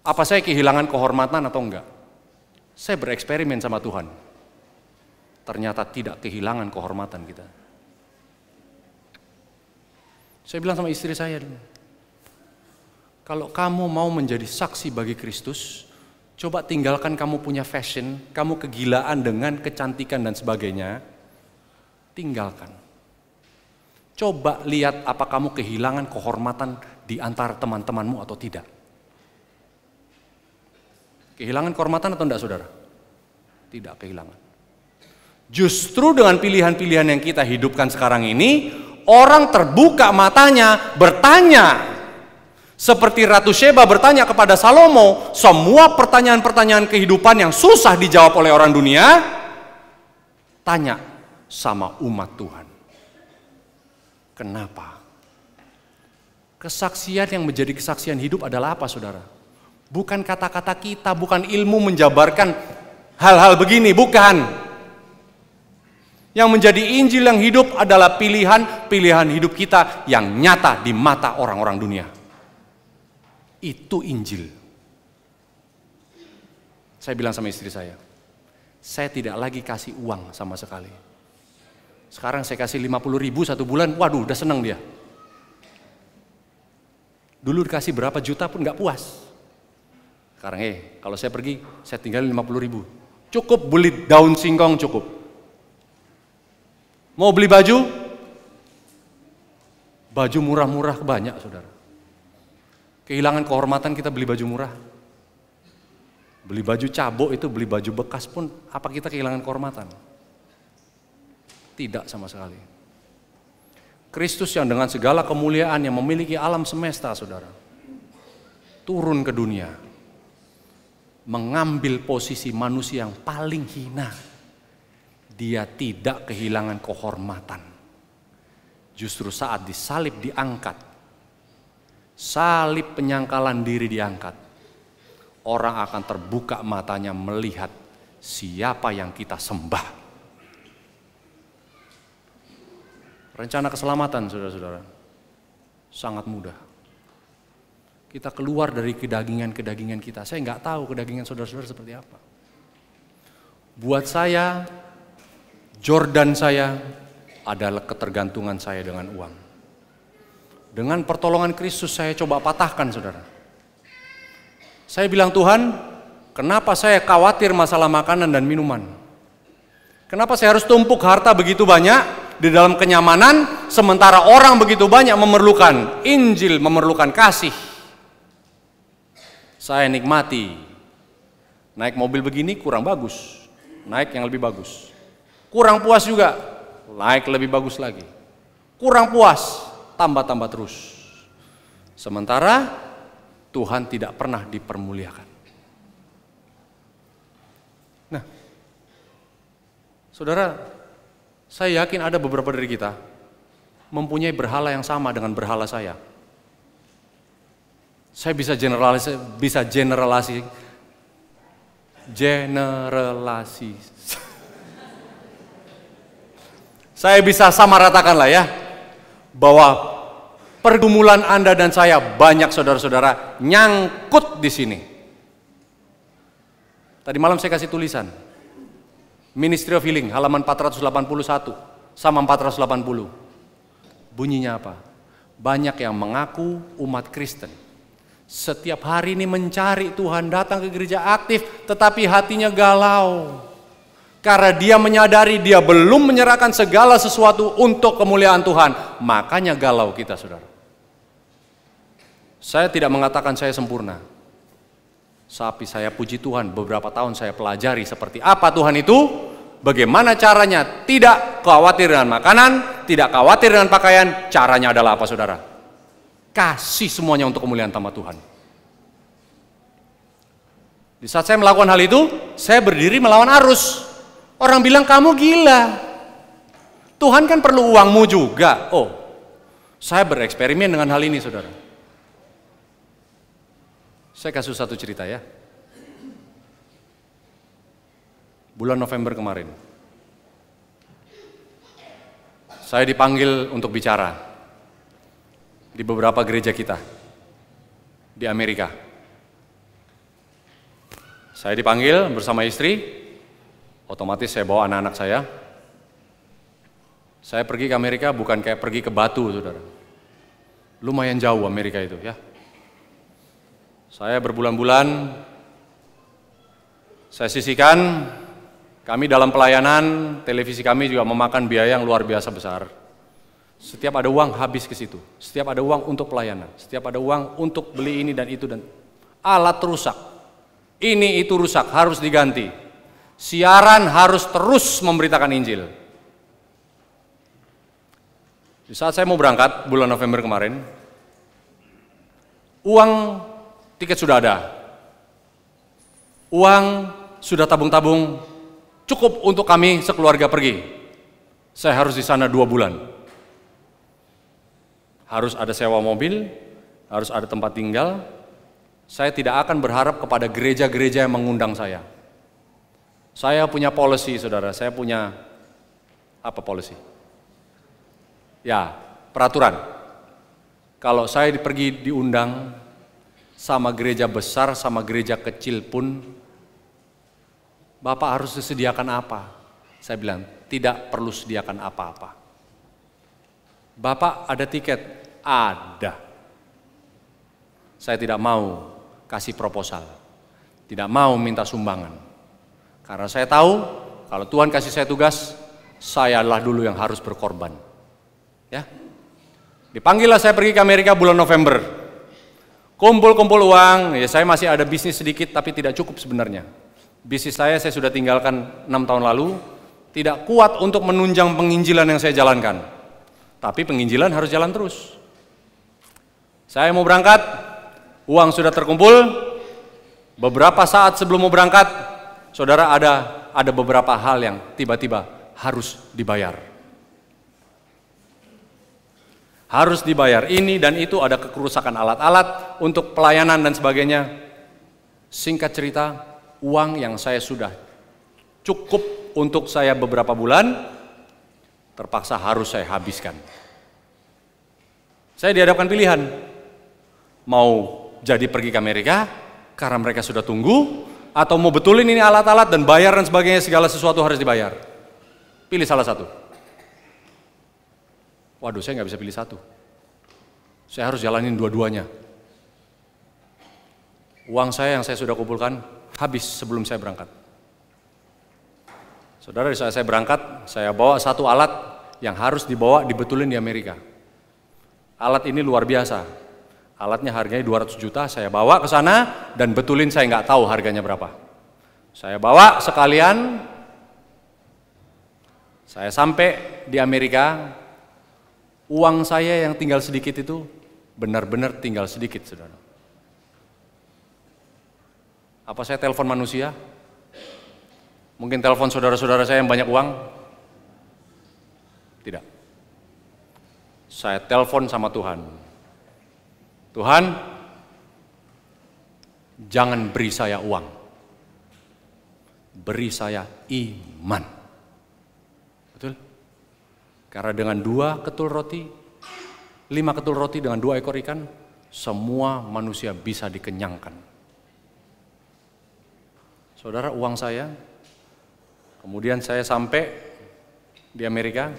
apa saya kehilangan kehormatan atau enggak? Saya bereksperimen sama Tuhan. Ternyata tidak kehilangan kehormatan kita. Saya bilang sama istri saya dulu, kalau kamu mau menjadi saksi bagi Kristus, coba tinggalkan kamu punya fashion, kamu kegilaan dengan kecantikan dan sebagainya, tinggalkan. Coba lihat apa kamu kehilangan kehormatan di antara teman-temanmu atau tidak. Kehilangan kehormatan atau enggak, saudara? Tidak kehilangan. Justru dengan pilihan-pilihan yang kita hidupkan sekarang ini, orang terbuka matanya, bertanya. Seperti Ratu Sheba bertanya kepada Salomo, semua pertanyaan-pertanyaan kehidupan yang susah dijawab oleh orang dunia, tanya sama umat Tuhan. Kenapa? Kesaksian yang menjadi kesaksian hidup adalah apa, saudara? Bukan kata-kata kita, bukan ilmu menjabarkan hal-hal begini, bukan. Yang menjadi Injil yang hidup adalah pilihan hidup kita yang nyata di mata orang-orang dunia. Itu Injil. Saya bilang sama istri saya tidak lagi kasih uang sama sekali. Sekarang saya kasih 50.000 1 bulan, waduh udah seneng dia. Dulu dikasih berapa juta pun gak puas. Sekarang kalau saya pergi, saya tinggalin 50.000. Cukup beli daun singkong cukup. Mau beli baju? Baju murah-murah banyak, saudara. Kehilangan kehormatan kita beli baju murah. Beli baju cabok itu, beli baju bekas pun, apa kita kehilangan kehormatan? Tidak sama sekali. Kristus yang dengan segala kemuliaan yang memiliki alam semesta, saudara, turun ke dunia, mengambil posisi manusia yang paling hina. Dia tidak kehilangan kehormatan. Justru saat disalib diangkat, salib penyangkalan diri diangkat, orang akan terbuka matanya melihat siapa yang kita sembah. Rencana keselamatan, saudara-saudara, sangat mudah. Kita keluar dari kedagingan-kedagingan kita. Saya nggak tahu kedagingan saudara-saudara seperti apa. Buat saya, Jordan saya adalah ketergantungan saya dengan uang. Dengan pertolongan Kristus saya coba patahkan, saudara. Saya bilang, Tuhan, Kenapa saya khawatir masalah makanan dan minuman? Kenapa saya harus tumpuk harta begitu banyak di dalam kenyamanan, sementara orang begitu banyak memerlukan Injil, memerlukan kasih? Saya nikmati. Naik mobil begini kurang bagus, naik yang lebih bagus. Kurang puas juga, naik lebih bagus lagi. Kurang puas, tambah-tambah terus. Sementara Tuhan tidak pernah dipermuliakan. Nah, saudara, saya yakin ada beberapa dari kita mempunyai berhala yang sama dengan berhala saya. Saya bisa generalisasi. Saya bisa samaratakan lah ya, bahwa pergumulan Anda dan saya banyak saudara-saudara nyangkut di sini. Tadi malam saya kasih tulisan, Ministry of Healing, halaman 481 sama 480. Bunyinya apa? Banyak yang mengaku umat Kristen. Setiap hari ini mencari Tuhan, datang ke gereja aktif, tetapi hatinya galau. Karena dia menyadari dia belum menyerahkan segala sesuatu untuk kemuliaan Tuhan. Makanya galau kita, saudara. Saya tidak mengatakan saya sempurna. Tapi saya puji Tuhan, beberapa tahun saya pelajari seperti apa Tuhan itu. Bagaimana caranya, tidak khawatir dengan makanan, tidak khawatir dengan pakaian. Caranya adalah apa, saudara? Kasih semuanya untuk kemuliaan nama Tuhan. Di saat saya melakukan hal itu, saya berdiri melawan arus. Orang bilang kamu gila. Tuhan kan perlu uangmu juga. Oh, saya bereksperimen dengan hal ini, saudara. Saya kasih satu cerita ya. Bulan November kemarin, saya dipanggil untuk bicara di beberapa gereja kita di Amerika. Saya dipanggil bersama istri, otomatis saya bawa anak-anak saya. Saya pergi ke Amerika bukan kayak pergi ke Batu, saudara. Lumayan jauh Amerika itu ya. Saya berbulan-bulan, saya sisihkan, kami dalam pelayanan, televisi kami juga memakan biaya yang luar biasa besar. Setiap ada uang habis ke situ. Setiap ada uang untuk pelayanan. Setiap ada uang untuk beli ini dan itu, dan alat rusak. Ini itu rusak, harus diganti. Siaran harus terus memberitakan Injil. Di saat saya mau berangkat bulan November kemarin, uang tiket sudah ada. Uang sudah tabung-tabung, cukup untuk kami sekeluarga pergi. Saya harus di sana 2 bulan. Harus ada sewa mobil, harus ada tempat tinggal. Saya tidak akan berharap kepada gereja-gereja yang mengundang saya. Saya punya policy, saudara. Saya punya apa policy? Ya, peraturan. Kalau saya pergi diundang sama gereja besar, sama gereja kecil pun, Bapak harus disediakan apa? Saya bilang, tidak perlu sediakan apa-apa. Bapak ada tiket? Ada. Saya tidak mau kasih proposal. Tidak mau minta sumbangan. Karena saya tahu, kalau Tuhan kasih saya tugas, saya adalah dulu yang harus berkorban. Ya. Dipanggillah saya pergi ke Amerika bulan November. Kumpul-kumpul uang, ya saya masih ada bisnis sedikit tapi tidak cukup sebenarnya. Bisnis saya sudah tinggalkan 6 tahun lalu, tidak kuat untuk menunjang penginjilan yang saya jalankan. Tapi penginjilan harus jalan terus. Saya mau berangkat, uang sudah terkumpul. Beberapa saat sebelum mau berangkat, saudara, ada beberapa hal yang tiba-tiba harus dibayar. Harus dibayar ini dan itu, ada kerusakan alat-alat untuk pelayanan dan sebagainya. Singkat cerita, uang yang saya sudah cukup untuk saya beberapa bulan, terpaksa harus saya habiskan. Saya dihadapkan pilihan, mau jadi pergi ke Amerika karena mereka sudah tunggu, atau mau betulin ini alat-alat dan bayar dan sebagainya, segala sesuatu harus dibayar. Pilih salah satu. Waduh, saya nggak bisa pilih satu. Saya harus jalanin dua-duanya. Uang saya yang saya sudah kumpulkan habis sebelum saya berangkat. Saudara, di saat saya berangkat, saya bawa satu alat yang harus dibawa dibetulin di Amerika. Alat ini luar biasa. Alatnya harganya 200 juta, saya bawa ke sana dan betulin, saya nggak tahu harganya berapa. Saya bawa sekalian, saya sampai di Amerika, uang saya yang tinggal sedikit itu benar-benar tinggal sedikit, saudara. Apa saya telepon manusia? Mungkin telepon saudara-saudara saya yang banyak uang? Tidak. Saya telepon sama Tuhan. Tuhan, jangan beri saya uang. Beri saya iman. Betul? Karena dengan 2 ketul roti, 5 ketul roti dengan 2 ekor ikan, semua manusia bisa dikenyangkan. Saudara, uang saya, kemudian saya sampai di Amerika,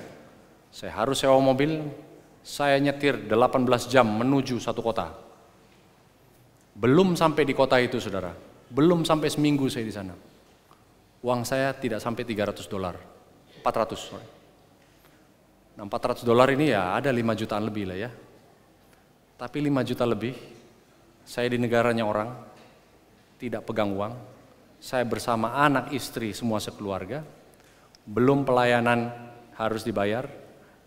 saya harus sewa mobil, saya nyetir 18 jam menuju satu kota. Belum sampai di kota itu, saudara, belum sampai seminggu saya di sana. Uang saya tidak sampai $300, 400. Sorry. Nah, $400 ini ya ada 5 jutaan lebih lah ya. Tapi 5 juta lebih, saya di negaranya orang, tidak pegang uang, saya bersama anak istri semua sekeluarga, belum pelayanan harus dibayar,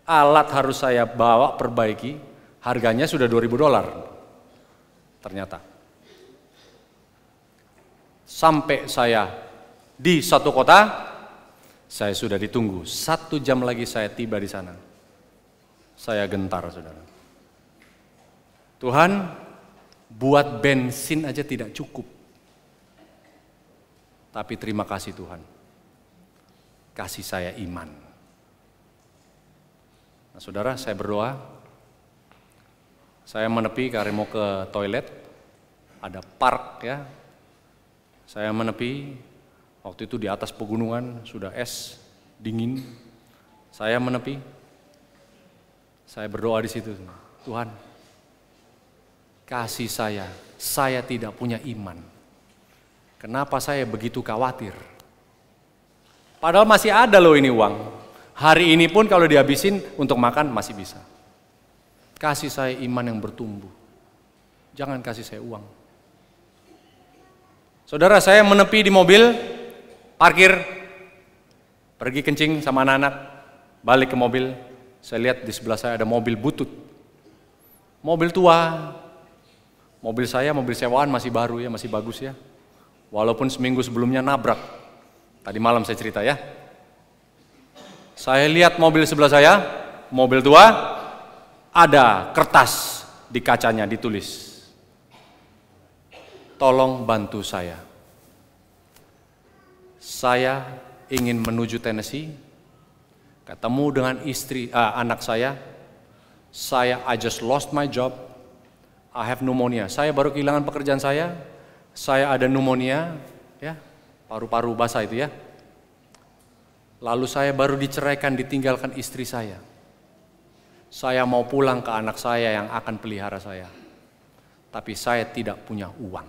alat harus saya bawa perbaiki, harganya sudah $2.000 ternyata. Sampai saya di satu kota, saya sudah ditunggu, 1 jam lagi saya tiba di sana. Saya gentar, saudara. Tuhan, buat bensin aja tidak cukup. Tapi terima kasih Tuhan, kasih saya iman. Nah, saudara, saya berdoa, saya menepi karena mau ke toilet, ada park ya. Saya menepi, waktu itu di atas pegunungan, sudah es, dingin. Saya menepi, saya berdoa di situ, Tuhan, kasih saya tidak punya iman. Kenapa saya begitu khawatir? Padahal masih ada loh ini uang. Hari ini pun kalau dihabisin untuk makan masih bisa. Kasih saya iman yang bertumbuh. Jangan kasih saya uang. Saudara, saya menepi di mobil, parkir, pergi kencing sama anak-anak, balik ke mobil. Saya lihat di sebelah saya ada mobil butut. Mobil tua. Mobil saya, mobil sewaan masih baru ya, masih bagus ya. Walaupun seminggu sebelumnya nabrak. Tadi malam saya cerita ya. Saya lihat mobil sebelah saya, mobil tua, ada kertas di kacanya ditulis, tolong bantu saya. Saya ingin menuju Tennessee, ketemu dengan anak saya. I just lost my job, I have pneumonia. Saya baru kehilangan pekerjaan saya ada pneumonia, ya, paru-paru basah itu ya. Lalu saya baru diceraikan, ditinggalkan istri saya. Saya mau pulang ke anak saya yang akan pelihara saya. Tapi saya tidak punya uang.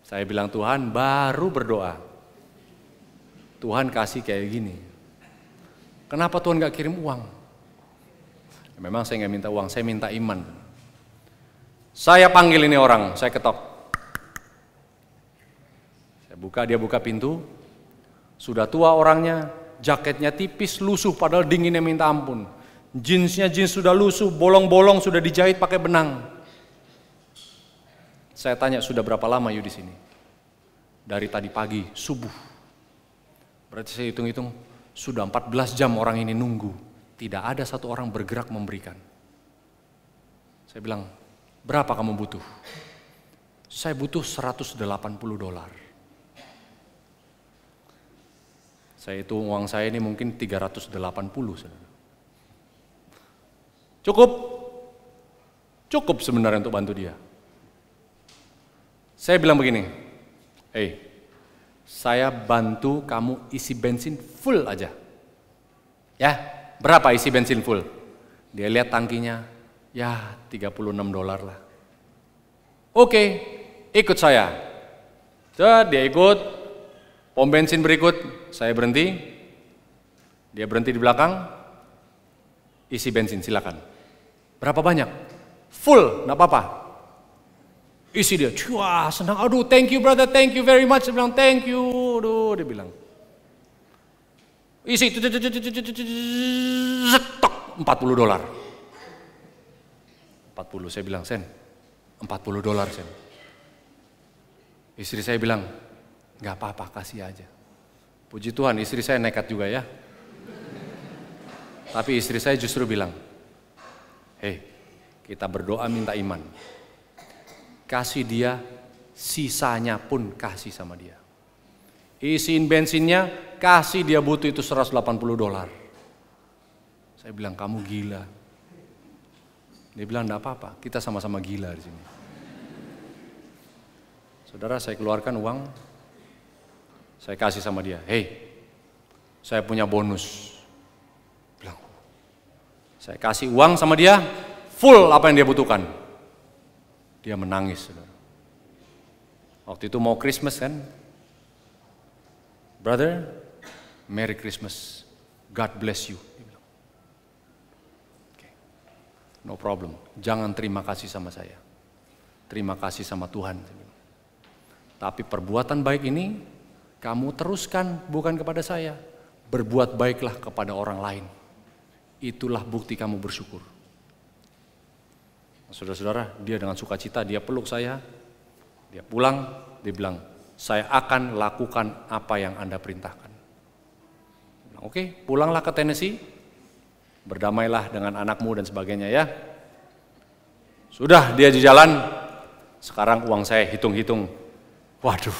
Saya bilang, Tuhan, baru berdoa. Tuhan kasih kayak gini. Kenapa Tuhan gak kirim uang? Memang saya gak minta uang, saya minta iman. Saya panggil ini orang, saya ketok. Saya buka, dia buka pintu. Sudah tua orangnya, jaketnya tipis, lusuh padahal dinginnya minta ampun. Jeansnya jeans sudah lusuh, bolong-bolong sudah dijahit pakai benang. Saya tanya, sudah berapa lama you di sini? Dari tadi pagi, subuh. Berarti saya hitung-hitung, sudah 14 jam orang ini nunggu. Tidak ada satu orang bergerak memberikan. Saya bilang, berapa kamu butuh? Saya butuh $180. Saya hitung uang saya ini mungkin 380. Cukup sebenarnya untuk bantu dia. Saya bilang begini, saya bantu kamu isi bensin full aja. Ya, berapa isi bensin full? Dia lihat tangkinya, ya $36 lah. Oke, ikut saya. Dia ikut, pom bensin berikut, saya berhenti, dia berhenti di belakang, isi bensin silakan. Berapa banyak? Full, nggak apa-apa. Isi dia, wah senang, aduh thank you brother, thank you very much. Dia bilang thank you, aduh dia bilang. Isi, zetok, $40. 40, saya bilang, Sen, $40 Sen. Istri saya bilang, nggak apa-apa, kasih aja. Puji Tuhan, istri saya nekat juga ya. Tapi istri saya justru bilang, hei, kita berdoa minta iman. Kasih dia, sisanya pun kasih sama dia. Isiin bensinnya, kasih dia butuh itu $180. Saya bilang, kamu gila. Dia bilang, enggak apa-apa, kita sama-sama gila di sini. Saudara, saya keluarkan uang, saya kasih sama dia. Hei, saya punya bonus. Bilang, saya kasih uang sama dia, full apa yang dia butuhkan. Dia menangis, saudara. Waktu itu mau Christmas kan? Brother, Merry Christmas, God bless you. No problem, jangan terima kasih sama saya. Terima kasih sama Tuhan. Tapi perbuatan baik ini, kamu teruskan bukan kepada saya. Berbuat baiklah kepada orang lain. Itulah bukti kamu bersyukur. Saudara-saudara, dia dengan sukacita, dia peluk saya. Dia pulang, dia bilang, saya akan lakukan apa yang Anda perintahkan. Oke, pulanglah ke Tennessee. Berdamailah dengan anakmu dan sebagainya ya. Sudah dia di jalan, sekarang uang saya hitung-hitung. Waduh,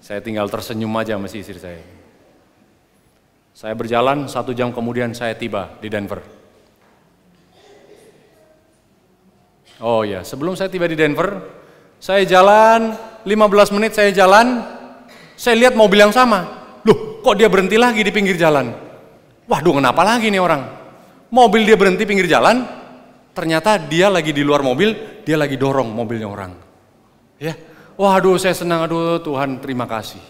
saya tinggal tersenyum aja sama istri saya. Saya berjalan, 1 jam kemudian saya tiba di Denver. Oh ya, sebelum saya tiba di Denver, saya jalan, 15 menit saya jalan, saya lihat mobil yang sama. Loh, kok dia berhenti lagi di pinggir jalan? Waduh, kenapa lagi nih orang? Mobil dia berhenti pinggir jalan, ternyata dia lagi di luar mobil, dia lagi dorong mobilnya orang. Ya, waduh saya senang, aduh Tuhan terima kasih.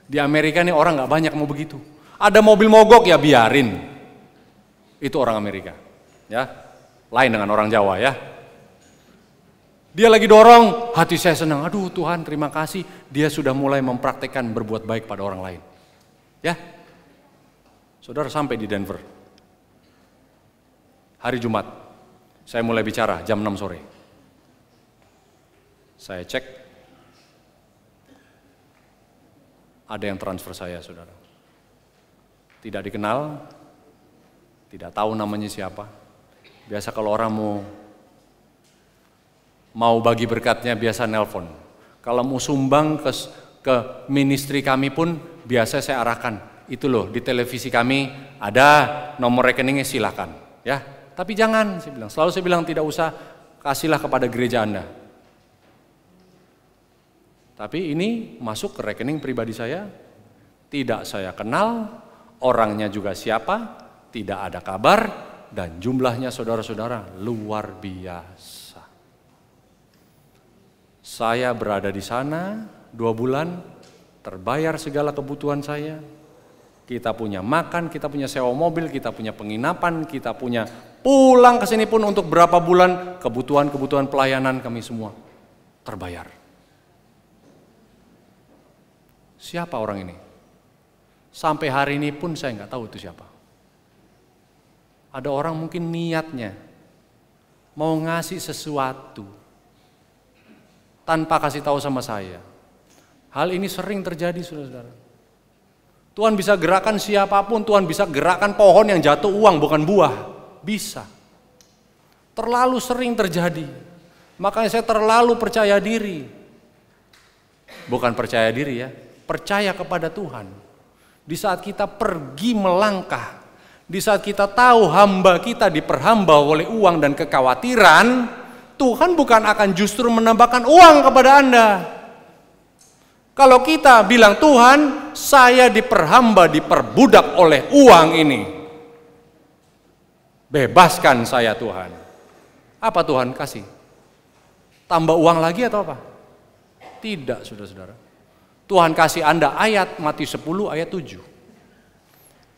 Di Amerika nih orang nggak banyak mau begitu. Ada mobil mogok ya biarin. Itu orang Amerika, ya. Lain dengan orang Jawa ya. Dia lagi dorong, hati saya senang. Aduh Tuhan terima kasih, dia sudah mulai mempraktekkan berbuat baik pada orang lain. Ya. Saudara sampai di Denver. Hari Jumat, saya mulai bicara jam 6 sore. Saya cek, ada yang transfer saya, saudara. Tidak dikenal, tidak tahu namanya siapa. Biasa kalau orang mau bagi berkatnya, biasa nelpon. Kalau mau sumbang ke ministry kami pun, biasa saya arahkan. Itu loh, di televisi kami ada nomor rekeningnya silakan. Ya, tapi jangan, selalu saya bilang tidak usah, kasihlah kepada gereja Anda. Tapi ini masuk ke rekening pribadi saya, tidak saya kenal, orangnya juga siapa, tidak ada kabar, dan jumlahnya saudara-saudara luar biasa. Saya berada di sana 2 bulan, terbayar segala kebutuhan saya. Kita punya makan, kita punya sewa mobil, kita punya penginapan, kita punya pulang ke sini pun untuk berapa bulan, kebutuhan-kebutuhan pelayanan kami semua terbayar. Siapa orang ini? Sampai hari ini pun saya nggak tahu itu siapa. Ada orang mungkin niatnya mau ngasih sesuatu tanpa kasih tahu sama saya. Hal ini sering terjadi, saudara-saudara. Tuhan bisa gerakan siapapun, Tuhan bisa gerakan pohon yang jatuh uang bukan buah. Bisa. Terlalu sering terjadi. Makanya saya terlalu percaya diri. Bukan percaya diri ya, percaya kepada Tuhan. Di saat kita pergi melangkah, di saat kita tahu hamba kita diperhamba oleh uang dan kekhawatiran, Tuhan bukan akan justru menambahkan uang kepada Anda. Kalau kita bilang, Tuhan, saya diperhamba, diperbudak oleh uang ini. Bebaskan saya Tuhan. Apa Tuhan kasih? Tambah uang lagi atau apa? Tidak, saudara-saudara. Tuhan kasih Anda ayat Matius 10 ayat 7.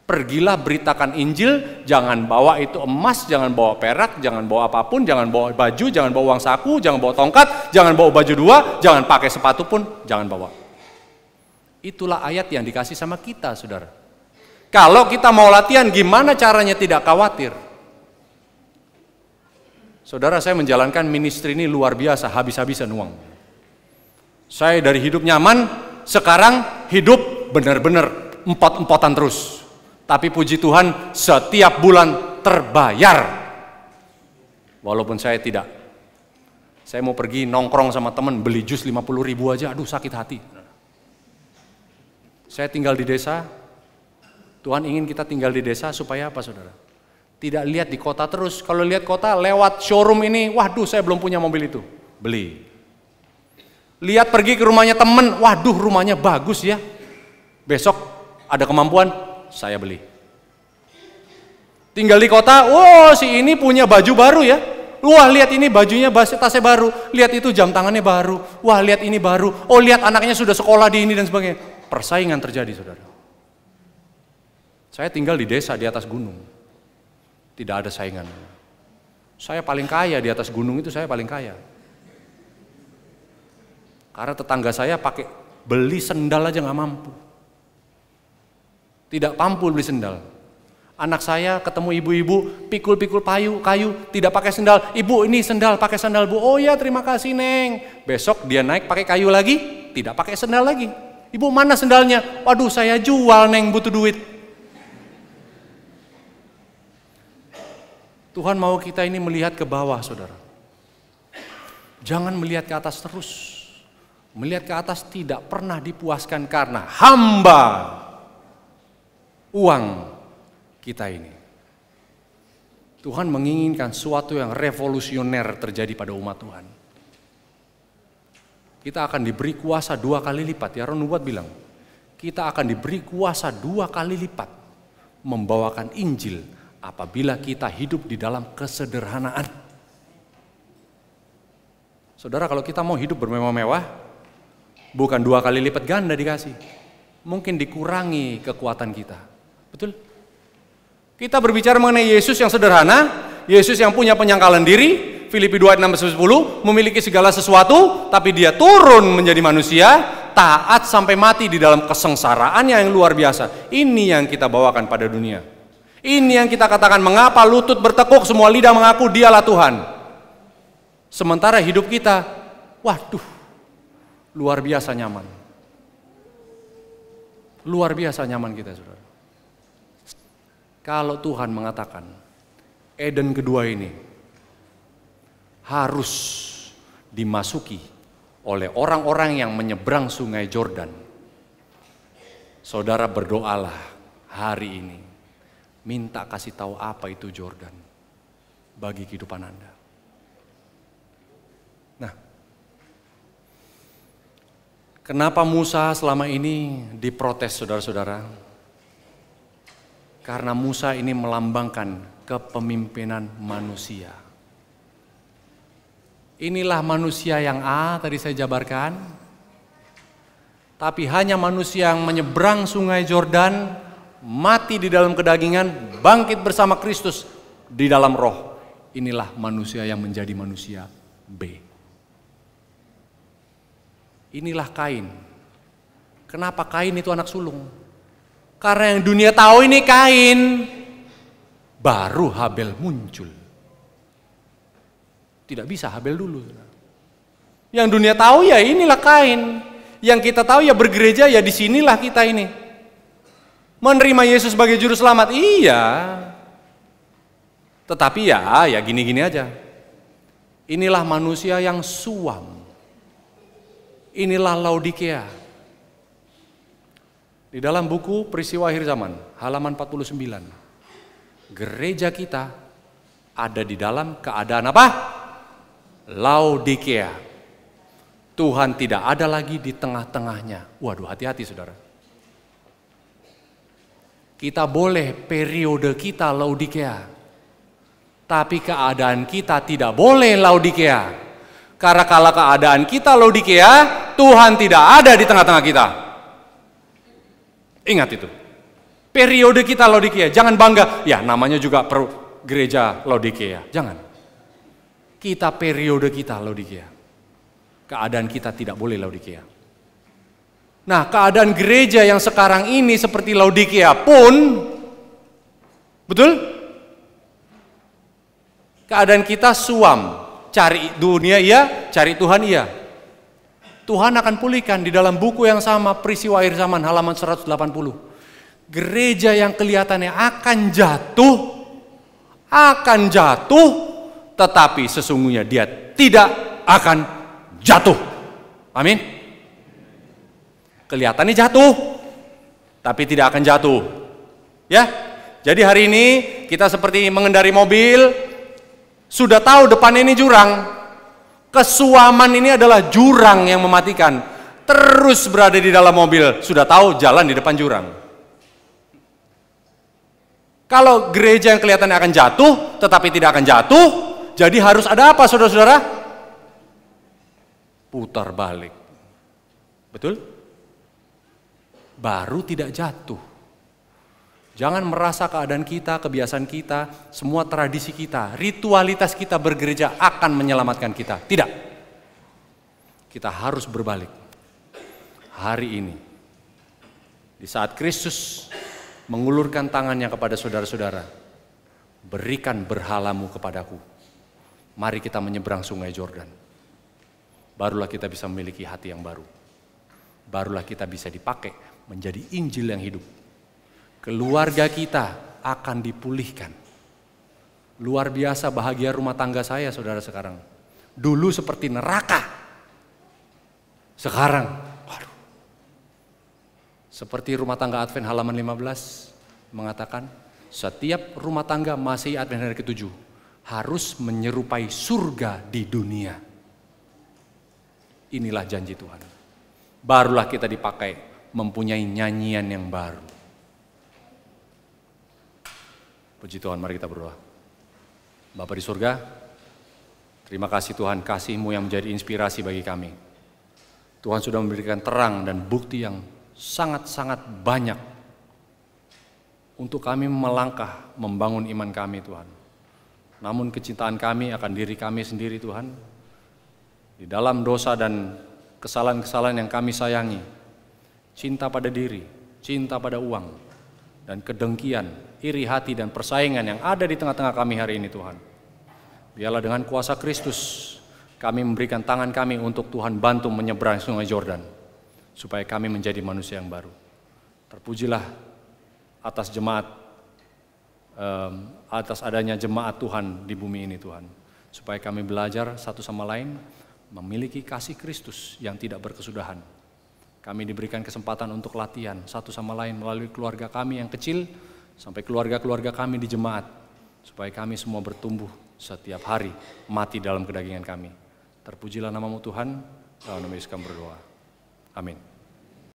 Pergilah beritakan Injil, jangan bawa itu emas, jangan bawa perak, jangan bawa apapun, jangan bawa baju, jangan bawa uang saku, jangan bawa tongkat, jangan bawa baju dua, jangan pakai sepatu pun, jangan bawa. Itulah ayat yang dikasih sama kita, saudara. Kalau kita mau latihan, gimana caranya tidak khawatir? Saudara, saya menjalankan ministry ini luar biasa, habis-habisan uang. Saya dari hidup nyaman, sekarang hidup benar-benar empot-empotan terus. Tapi puji Tuhan, setiap bulan terbayar. Walaupun saya tidak. Saya mau pergi nongkrong sama teman, beli jus 50.000 aja, aduh sakit hati. Saya tinggal di desa, Tuhan ingin kita tinggal di desa supaya apa, saudara? Tidak lihat di kota terus. Kalau lihat kota, lewat showroom ini, waduh saya belum punya mobil itu, beli. Lihat pergi ke rumahnya temen, waduh rumahnya bagus ya. Besok ada kemampuan, saya beli. Tinggal di kota, oh si ini punya baju baru ya. Wah lihat ini bajunya, tasnya baru. Lihat itu jam tangannya baru. Wah lihat ini baru. Oh lihat anaknya sudah sekolah di ini dan sebagainya. Persaingan terjadi, saudara. Saya tinggal di desa di atas gunung. Tidak ada saingan. Saya paling kaya di atas gunung itu, saya paling kaya. Karena tetangga saya pakai beli sendal aja nggak mampu. Tidak mampu beli sendal. Anak saya ketemu ibu-ibu pikul-pikul kayu, tidak pakai sendal. Ibu ini sendal, pakai sandal bu. Oh ya terima kasih Neng. Besok dia naik pakai kayu lagi, tidak pakai sendal lagi. Ibu mana sendalnya? Waduh saya jual Neng, butuh duit. Tuhan mau kita ini melihat ke bawah, saudara. Jangan melihat ke atas terus. Melihat ke atas tidak pernah dipuaskan karena hamba uang kita ini. Tuhan menginginkan suatu yang revolusioner terjadi pada umat Tuhan. Kita akan diberi kuasa 2 kali lipat. Ya Ron Nubuat bilang, kita akan diberi kuasa 2 kali lipat membawakan Injil apabila kita hidup di dalam kesederhanaan. Saudara, kalau kita mau hidup bermewah-mewah, bukan 2 kali lipat ganda dikasih. Mungkin dikurangi kekuatan kita. Betul? Kita berbicara mengenai Yesus yang sederhana, Yesus yang punya penyangkalan diri, Filipi 2 ayat 6-10, memiliki segala sesuatu, tapi dia turun menjadi manusia, taat sampai mati di dalam kesengsaraan yang luar biasa. Ini yang kita bawakan pada dunia. Ini yang kita katakan, mengapa lutut bertekuk, semua lidah mengaku dialah Tuhan. Sementara hidup kita, waduh, luar biasa nyaman. Luar biasa nyaman kita, saudara. Kalau Tuhan mengatakan, Eden kedua ini harus dimasuki oleh orang-orang yang menyeberang sungai Jordan. Saudara berdoalah hari ini. Minta kasih tahu apa itu Jordan bagi kehidupan Anda. Nah, kenapa Musa selama ini diprotes, saudara-saudara? Karena Musa ini melambangkan kepemimpinan manusia. Inilah manusia yang tadi saya jabarkan. Tapi hanya manusia yang menyeberang sungai Jordan, mati di dalam kedagingan, bangkit bersama Kristus di dalam roh. Inilah manusia yang menjadi manusia B. Inilah Kain. Kenapa Kain itu anak sulung? Karena yang dunia tahu ini Kain, baru Habel muncul. Tidak bisa Habel dulu. Yang dunia tahu ya inilah Kain. Yang kita tahu ya bergereja ya disinilah kita ini. Menerima Yesus sebagai juru selamat, iya. Tetapi ya gini-gini aja. Inilah manusia yang suam. Inilah Laodikea. Di dalam buku Peristiwa Akhir Zaman, halaman 49. Gereja kita ada di dalam keadaan apa? Laodikea. Tuhan tidak ada lagi di tengah-tengahnya. Waduh, hati-hati saudara. Kita boleh periode kita Laodikea. Tapi keadaan kita tidak boleh Laodikea. Karena kala keadaan kita Laodikia, Tuhan tidak ada di tengah-tengah kita. Ingat itu. Periode kita Laodikia, jangan bangga. Ya namanya juga gereja Laodikia, jangan. Kita periode kita Laodikia. Keadaan kita tidak boleh Laodikia. Nah, keadaan gereja yang sekarang ini seperti Laodikia pun, betul? Keadaan kita suam. Cari dunia iya, cari Tuhan iya. Tuhan akan pulihkan di dalam buku yang sama, Peristiwa Akhir Zaman halaman 180. Gereja yang kelihatannya akan jatuh, tetapi sesungguhnya dia tidak akan jatuh. Amin. Kelihatannya jatuh, tapi tidak akan jatuh. Ya, jadi hari ini kita seperti mengendari mobil. Sudah tahu depan ini jurang. Kesuaman ini adalah jurang yang mematikan. Terus berada di dalam mobil. Sudah tahu jalan di depan jurang. Kalau gereja yang kelihatannya akan jatuh, tetapi tidak akan jatuh, jadi harus ada apa saudara-saudara? Putar balik. Betul? Baru tidak jatuh. Jangan merasa keadaan kita, kebiasaan kita, semua tradisi kita, ritualitas kita bergereja akan menyelamatkan kita. Tidak. Kita harus berbalik. Hari ini, di saat Kristus mengulurkan tangannya kepada saudara-saudara, berikan berhalamu kepadaku. Mari kita menyeberang sungai Yordan. Barulah kita bisa memiliki hati yang baru. Barulah kita bisa dipakai menjadi Injil yang hidup. Keluarga kita akan dipulihkan. Luar biasa bahagia rumah tangga saya saudara sekarang. Dulu seperti neraka. Sekarang, waduh. Seperti rumah tangga Advent halaman 15 mengatakan, setiap rumah tangga Masehi Advent hari ke-7 harus menyerupai surga di dunia. Inilah janji Tuhan. Barulah kita dipakai mempunyai nyanyian yang baru. Puji Tuhan, mari kita berdoa. Bapa di surga, terima kasih Tuhan, kasih-Mu yang menjadi inspirasi bagi kami. Tuhan sudah memberikan terang dan bukti yang sangat-sangat banyak untuk kami melangkah membangun iman kami Tuhan. Namun kecintaan kami akan diri kami sendiri Tuhan, di dalam dosa dan kesalahan-kesalahan yang kami sayangi, cinta pada diri, cinta pada uang, dan kedengkian, iri hati dan persaingan yang ada di tengah-tengah kami hari ini Tuhan. Biarlah dengan kuasa Kristus kami memberikan tangan kami untuk Tuhan bantu menyeberang sungai Yordan, supaya kami menjadi manusia yang baru. Terpujilah atas jemaat, atas adanya jemaat Tuhan di bumi ini Tuhan, supaya kami belajar satu sama lain memiliki kasih Kristus yang tidak berkesudahan. Kami diberikan kesempatan untuk latihan satu sama lain melalui keluarga kami yang kecil sampai keluarga-keluarga kami di jemaat, supaya kami semua bertumbuh setiap hari, mati dalam kedagingan kami. Terpujilah nama-Mu Tuhan, dalam nama Yesus kami berdoa. Amin.